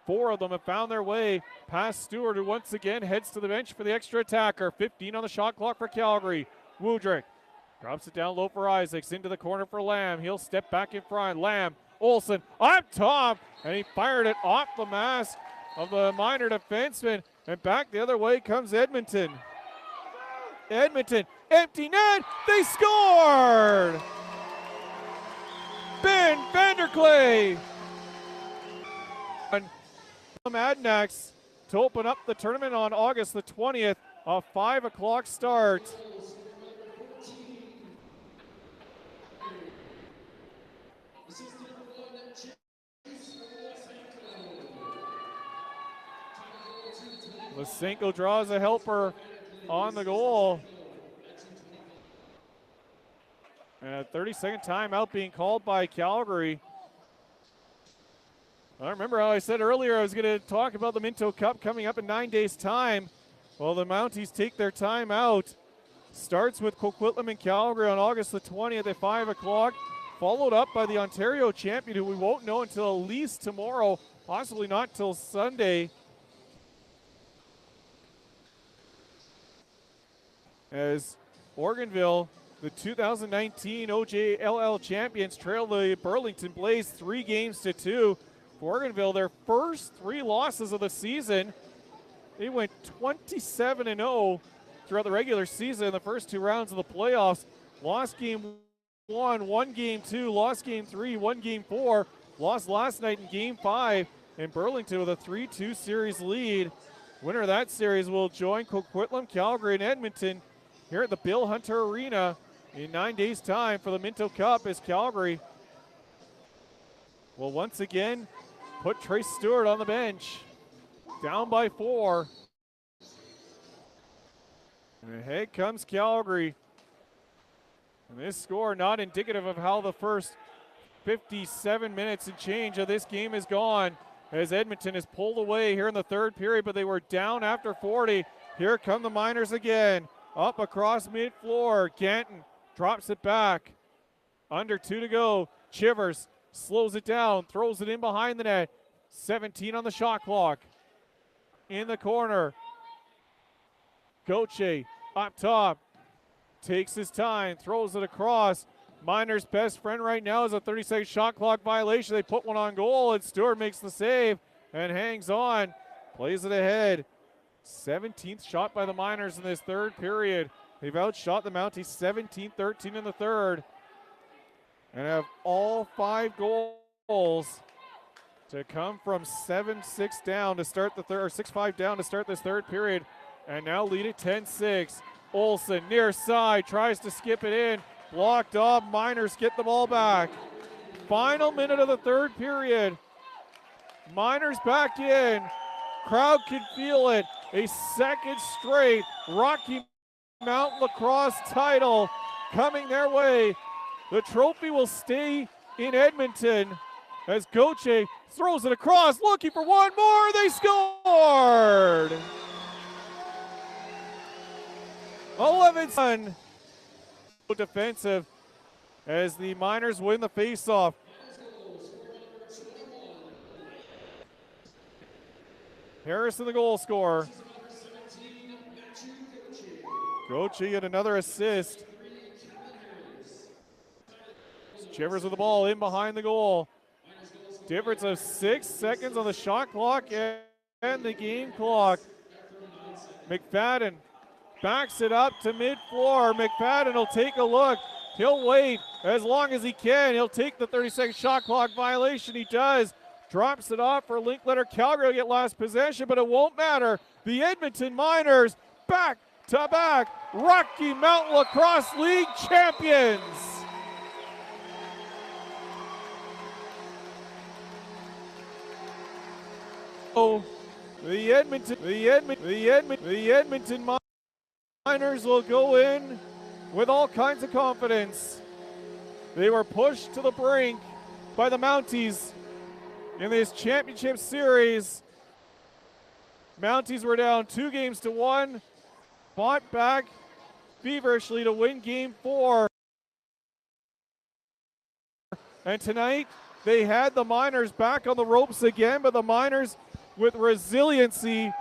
4 of them have found their way past Stewart, who once again heads to the bench for the extra attacker. 15 on the shot clock for Calgary. Woodrick drops it down low for Isaacs. Into the corner for Lamb. He'll step back in front. Lamb, Olsen up top. And he fired it off the mask of the Miner defenseman. And back the other way comes Edmonton. Edmonton, empty net, they scored! Ben Vanderklay. Adnax to open up the tournament on August the 20th, a 5 o'clock start. Lysenko draws a helper on the goal. And a 30-second timeout being called by Calgary. I remember how I said earlier I was going to talk about the Minto Cup coming up in 9 days' time. Well, the Mounties take their time out. Starts with Coquitlam and Calgary on August the 20th at 5 o'clock, followed up by the Ontario champion, who we won't know until at least tomorrow, possibly not till Sunday. As Organville, the 2019 OJLL champions, trail the Burlington Blaze 3-2. For Organville, their first 3 losses of the season. They went 27-0 throughout the regular season, the first 2 rounds of the playoffs. Lost game 1, won game 2, lost game 3, won game 4, lost last night in game 5, and Burlington with a 3-2 series lead. Winner of that series will join Coquitlam, Calgary, and Edmonton here at the Bill Hunter Arena in 9 days' time for the Minto Cup, as Calgary will once again put Trace Stewart on the bench. Down by 4. And ahead comes Calgary. And this score not indicative of how the first 57 minutes and change of this game has gone, as Edmonton is pulled away here in the third period, but they were down after 40. Here come the Miners again. Up across mid-floor. Ganton drops it back. Under 2 to go. Chivers slows it down, throws it in behind the net. 17 on the shot clock. In the corner. Goche up top. Takes his time, throws it across. Miners' best friend right now is a 30-second shot clock violation. They put one on goal, and Stewart makes the save and hangs on. Plays it ahead. 17th shot by the Miners in this third period. They've outshot the Mounties 17-13 in the third, and have all 5 goals to come from 7-6 down to start the third, or 6-5 down to start this third period, and now lead at 10-6. Olsen near side tries to skip it in, blocked off. Miners get the ball back. Final minute of the third period. Miners back in. Crowd can feel it. A second straight Rocky Mountain lacrosse title coming their way. The trophy will stay in Edmonton as Goche throws it across, looking for one more. They scored! 11-1. Defensive as the Miners win the faceoff. Harrison, the goal scorer. Goche get another assist. Chivers with the ball in behind the goal. Difference of 6 seconds on the shot clock and the game clock. McFadden backs it up to mid-floor. McFadden will take a look. He'll wait as long as he can. He'll take the 30-second shot clock violation. He does. Drops it off for Linkletter. Calgary will get last possession, but it won't matter. The Edmonton Miners back-to-back Rocky Mountain Lacrosse League champions. So the Edmonton Miners will go in with all kinds of confidence. They were pushed to the brink by the Mounties in this championship series. Mounties were down 2-1, fought back feverishly to win game 4. And tonight they had the Miners back on the ropes again, but the Miners with resiliency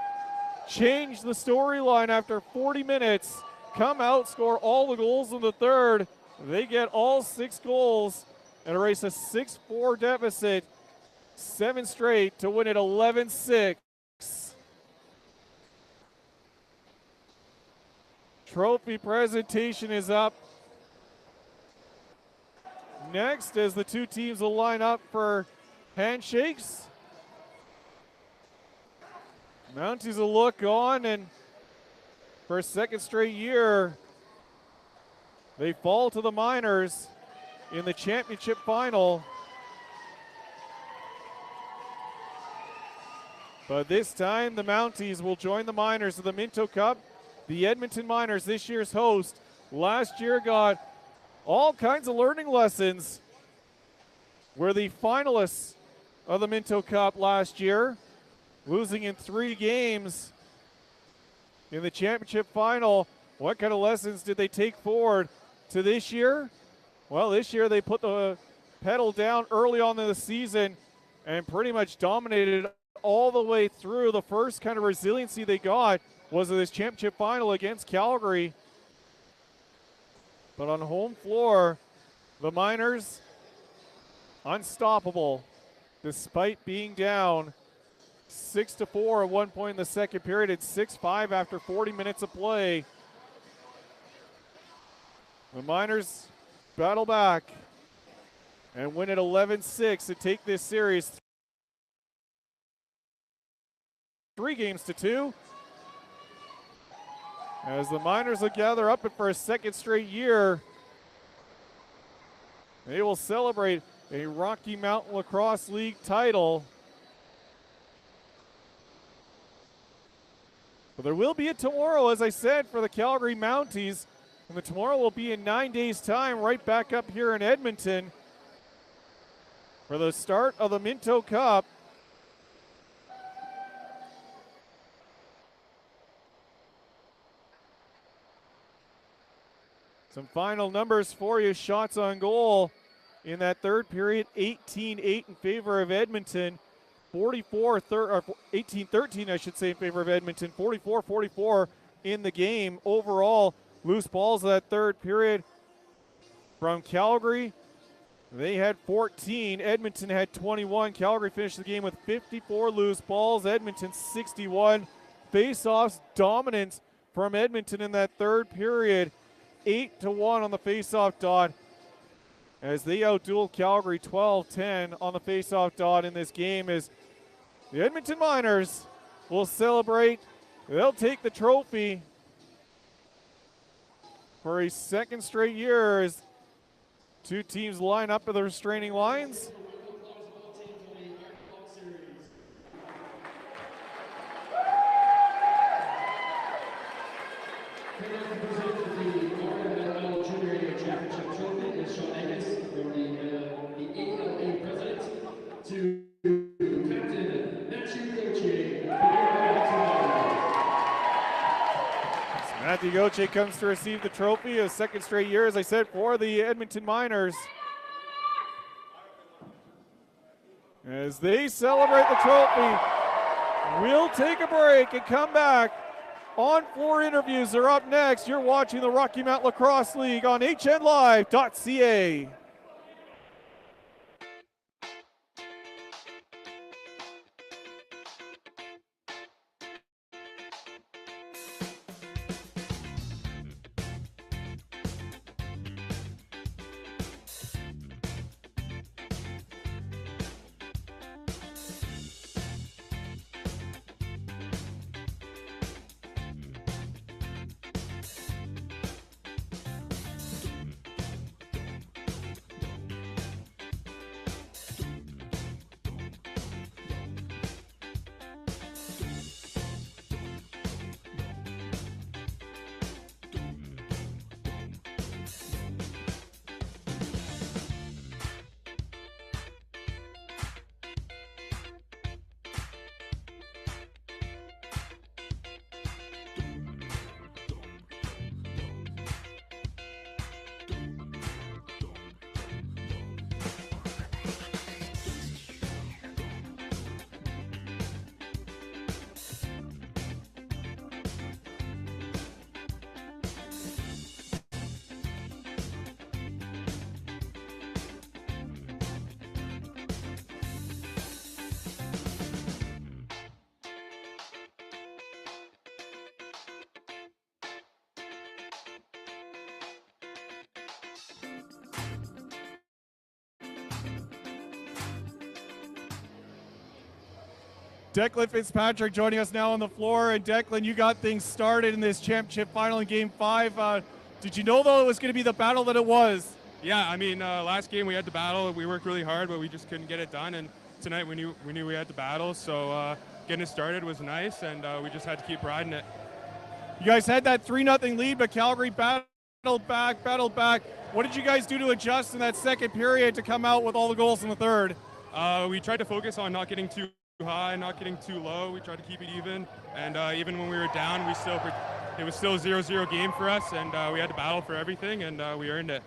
change the storyline after 40 minutes. Come out, score all the goals in the third. They get all 6 goals and erase a 6-4 deficit. 7 straight to win it 11-6. Trophy presentation is up next as the two teams will line up for handshakes. Mounties will look on, and for a second straight year, they fall to the Miners in the championship final. But this time, the Mounties will join the Miners of the Minto Cup. The Edmonton Miners, this year's host, last year got all kinds of learning lessons. Were the finalists of the Minto Cup last year, losing in 3 games in the championship final. What kind of lessons did they take forward to this year? Well, this year they put the pedal down early on in the season and pretty much dominated all the way through. The first kind of resiliency they got was in this championship final against Calgary. But on home floor, the Miners unstoppable despite being down 6-4 at one point in the second period. It's 6-5 after 40 minutes of play. The Miners battle back and win it 11-6 to take this series 3-2. As the Miners will gather up for a second straight year, they will celebrate a Rocky Mountain Lacrosse League title. But there will be a tomorrow, as I said, for the Calgary Mounties. And the tomorrow will be in 9 days' time, right back up here in Edmonton for the start of the Minto Cup. Some final numbers for you. Shots on goal in that third period, 18-8 in favor of Edmonton. 18-13, I should say, in favor of Edmonton. 44-44 in the game. Overall, loose balls that third period from Calgary. They had 14. Edmonton had 21. Calgary finished the game with 54 loose balls. Edmonton 61. Face-offs dominance from Edmonton in that third period. 8-1 on the face-off dot as they outdueled Calgary 12-10 on the face-off dot in this game. As the Edmonton Miners will celebrate. They'll take the trophy for a second straight year as two teams line up at the restraining lines. Matthew Gauthier comes to receive the trophy, a second straight year, as I said, for the Edmonton Miners. As they celebrate the trophy, we'll take a break and come back. On-floor interviews are up next. You're watching the Rocky Mountain Lacrosse League on hnlive.ca. Declan Fitzpatrick joining us now on the floor. And Declan, you got things started in this championship final in Game 5. Did you know, though, it was going to be the battle that it was? Yeah, I mean, last game we had to battle. We worked really hard, but we just couldn't get it done. And tonight we knew we had to battle. So getting it started was nice, and we just had to keep riding it. You guys had that 3-0 lead, but Calgary battled back. What did you guys do to adjust in that second period to come out with all the goals in the third? We tried to focus on not getting too high, not getting too low. We tried to keep it even, and even when we were down, it was still a 0-0 game for us, and we had to battle for everything, and we earned it.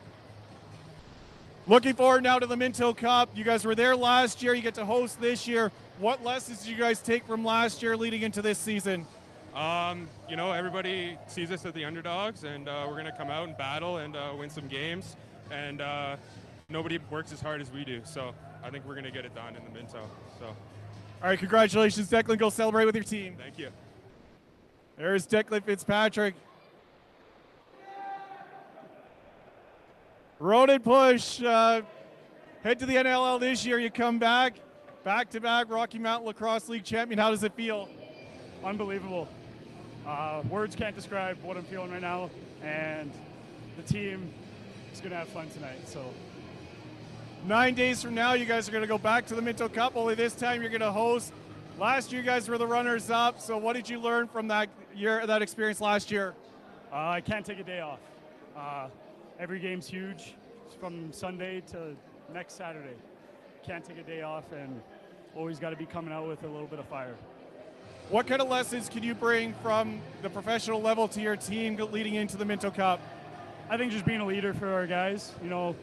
Looking forward now to the Minto Cup. You guys were there last year. You get to host this year. What lessons did you guys take from last year leading into this season? You know, everybody sees us as the underdogs, and we're going to come out and battle and win some games, and nobody works as hard as we do, so I think we're going to get it done in the Minto. So. All right, congratulations, Declan. Go celebrate with your team. Thank you. There's Declan Fitzpatrick. Ronan Push, head to the NLL this year. You come back-to-back Rocky Mountain Lacrosse League champion. How does it feel? Unbelievable. Words can't describe what I'm feeling right now, and the team is going to have fun tonight. So, 9 days from now, you guys are going to go back to the Minto Cup, only this time you're going to host. Last year, you guys were the runners-up, so what did you learn from that experience last year? I can't take a day off. Every game's huge, from Sunday to next Saturday. Can't take a day off, and always got to be coming out with a little bit of fire. What kind of lessons can you bring from the professional level to your team leading into the Minto Cup? I think just being a leader for our guys. You know,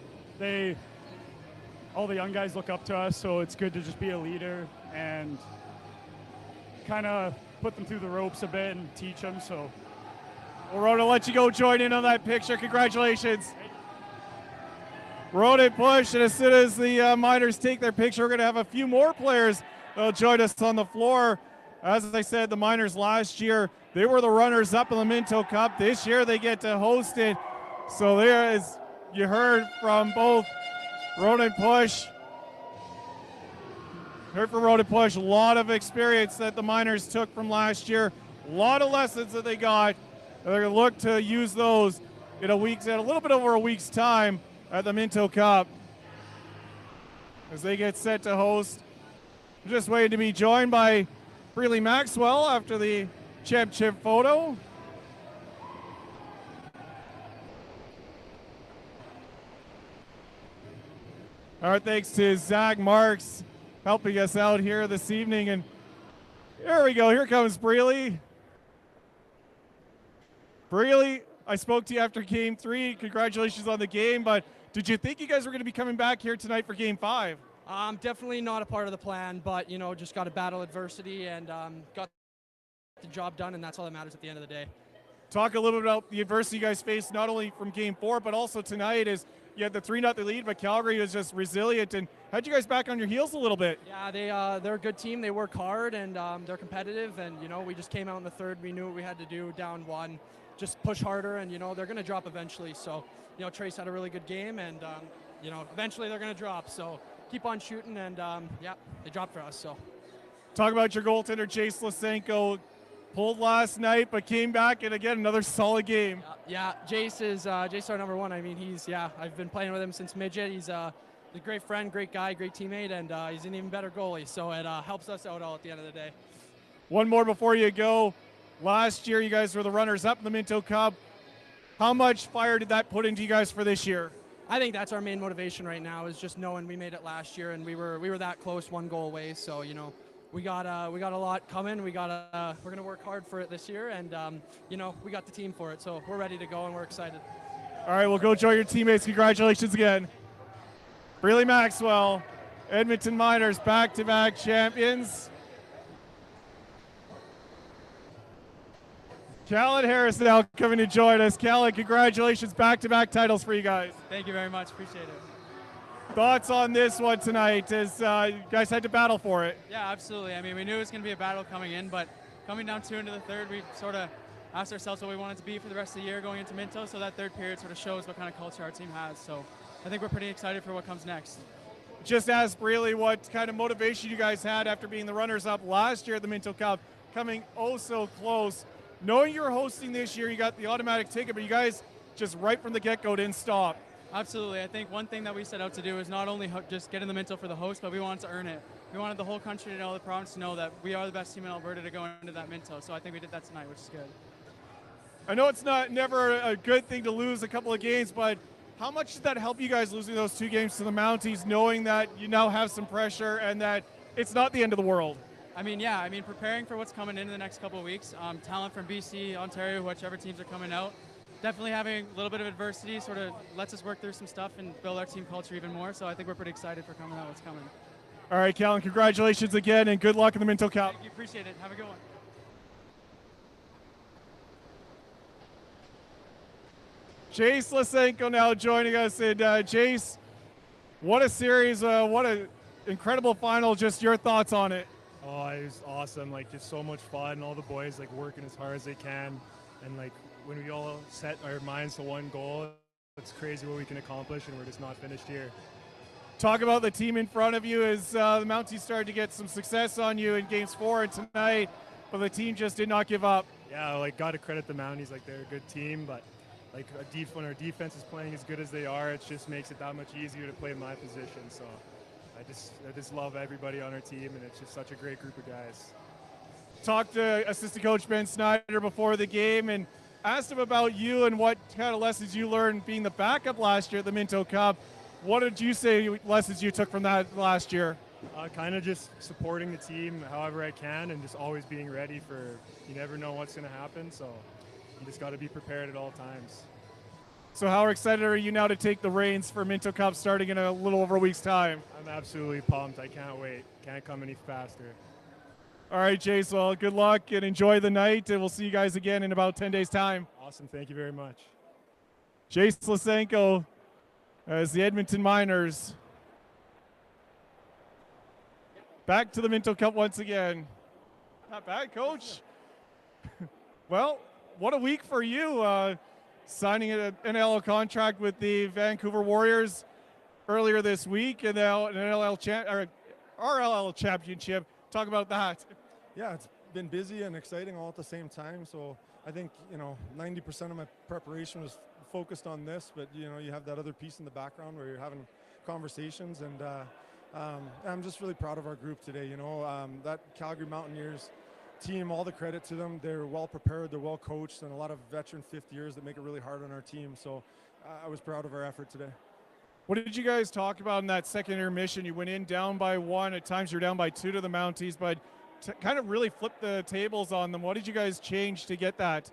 all the young guys look up to us, so it's good to just be a leader and kind of put them through the ropes a bit and teach them. So, well, Ronan, I'll let you go join in on that picture. Congratulations. Ronan Push, and as soon as the Miners take their picture, we're going to have a few more players that'll join us on the floor. As I said, the Miners last year, they were the runners-up in the Minto Cup. This year, they get to host it. So there, as you heard from both Ronan Push, a lot of experience that the Miners took from last year, a lot of lessons that they got. They're going to look to use those in a little bit over a week's time at the Minto Cup as they get set to host. Just waiting to be joined by Breely Maxwell after the championship photo. Our thanks to Zach Marks helping us out here this evening. And here we go. Here comes Breely. Breely, I spoke to you after Game 3. Congratulations on the game, but did you think you guys were going to be coming back here tonight for Game 5? Definitely not a part of the plan, but, you know, just got to battle adversity and got the job done, and that's all that matters at the end of the day. Talk a little bit about the adversity you guys faced, not only from Game 4, but also tonight. Is you had the 3-0 lead, but Calgary was just resilient and had you guys back on your heels a little bit. Yeah, they're a good team. They work hard, and they're competitive, and, you know, we just came out in the third. We knew what we had to do, down 1, just push harder, and, you know, they're going to drop eventually. So, you know, Trace had a really good game, and, you know, eventually they're going to drop. So keep on shooting, and, yeah, they dropped for us. So talk about your goaltender, Jace Lysenko. Pulled last night, but came back, and again, another solid game. Yeah, Jace is Jace our number 1. I mean, I've been playing with him since midget. He's a great friend, great guy, great teammate, and he's an even better goalie. So it helps us out all at the end of the day. One more before you go. Last year, you guys were the runners-up in the Minto Cup. How much fire did that put into you guys for this year? I think that's our main motivation right now, is just knowing we made it last year, and we were that close, 1 goal away. So, you know, we got a lot coming. We're gonna work hard for it this year, and you know, we got the team for it, so we're ready to go and we're excited. All right, well, go join your teammates. Congratulations again. Breely Maxwell, Edmonton Miners, back-to-back champions. Callan Harris now coming to join us. Callan, congratulations, back-to-back titles for you guys. Thank you very much, appreciate it. Thoughts on this one tonight as you guys had to battle for it? Yeah, absolutely. I mean, we knew it was going to be a battle coming in, but coming down 2 into the third, we sort of asked ourselves what we wanted to be for the rest of the year going into Minto, so that third period sort of shows what kind of culture our team has. So I think we're pretty excited for what comes next. just ask really what kind of motivation you guys had after being the runners-up last year at the Minto Cup, coming oh so close. Knowing you're hosting this year, you got the automatic ticket, but you guys just right from the get-go didn't stop. Absolutely. I think one thing that we set out to do is not only just get in the Minto for the host, but we wanted to earn it. We wanted the whole country to know, the province to know that we are the best team in Alberta to go into that Minto. So I think we did that tonight, which is good. I know it's never a good thing to lose a couple of games, but how much did that help you guys losing those 2 games to the Mounties, knowing that you now have some pressure and that it's not the end of the world? I mean, yeah. I mean, preparing for what's coming in the next couple of weeks, talent from BC, Ontario, whichever teams are coming out, definitely having a little bit of adversity sort of lets us work through some stuff and build our team culture even more. So I think we're pretty excited for coming out what's coming. All right, Callan, congratulations again, and good luck in the Minto Cup. Thank you. Appreciate it. Have a good one. Jace Lysenko now joining us. And Jace, what a series, what an incredible final. Just your thoughts on it. Oh, it was awesome. Like, just so much fun. All the boys, like, working as hard as they can. And, like, when we all set our minds to one goal, it's crazy what we can accomplish, and we're just not finished here. Talk about the team in front of you as the Mounties started to get some success on you in games 4 and tonight, but the team just did not give up. Yeah, like, got to credit the Mounties. Like, they're a good team, but, like, when our defense is playing as good as they are, it just makes it that much easier to play my position. So I just love everybody on our team, and it's just such a great group of guys. Talked to assistant coach Ben Snyder before the game and asked him about you and what kind of lessons you learned being the backup last year at the Minto Cup. What did you say lessons you took from that last year? Kind of just supporting the team however I can, and just always being ready for, you never know what's going to happen, so you just got to be prepared at all times. So how excited are you now to take the reins for Minto Cup starting in a little over a week's time? I'm absolutely pumped. I can't wait. Can't come any faster. All right, Jace, well, good luck and enjoy the night, and we'll see you guys again in about 10 days' time. Awesome. Thank you very much. Jace Lysenko as the Edmonton Miners back to the Minto Cup once again. Not bad, Coach. Well, what a week for you, signing an NLL contract with the Vancouver Warriors earlier this week, and now an RLL championship. Talk about that. Yeah, it's been busy and exciting all at the same time. So I think, 90% of my preparation was focused on this, but, you have that other piece in the background where you're having conversations. And I'm just really proud of our group today. That Calgary Mountaineers team, all the credit to them. They're well prepared, they're well coached, and a lot of veteran fifth years that make it really hard on our team. So I was proud of our effort today. What did you guys talk about in that second intermission? You went in down by 1. At times you're down by 2 to the Mounties, but kind of really flipped the tables on them. What did you guys change to get that?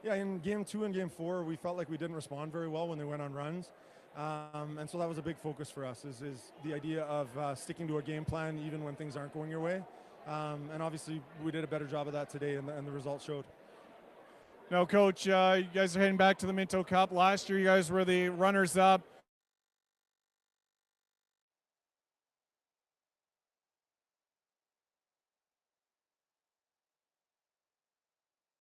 Yeah, in game 2 and game 4, we felt like we didn't respond very well when they went on runs. And so that was a big focus for us, is the idea of sticking to a game plan even when things aren't going your way. And obviously we did a better job of that today, and the results showed. Now, Coach, you guys are heading back to the Minto Cup. Last year you guys were the runners-up.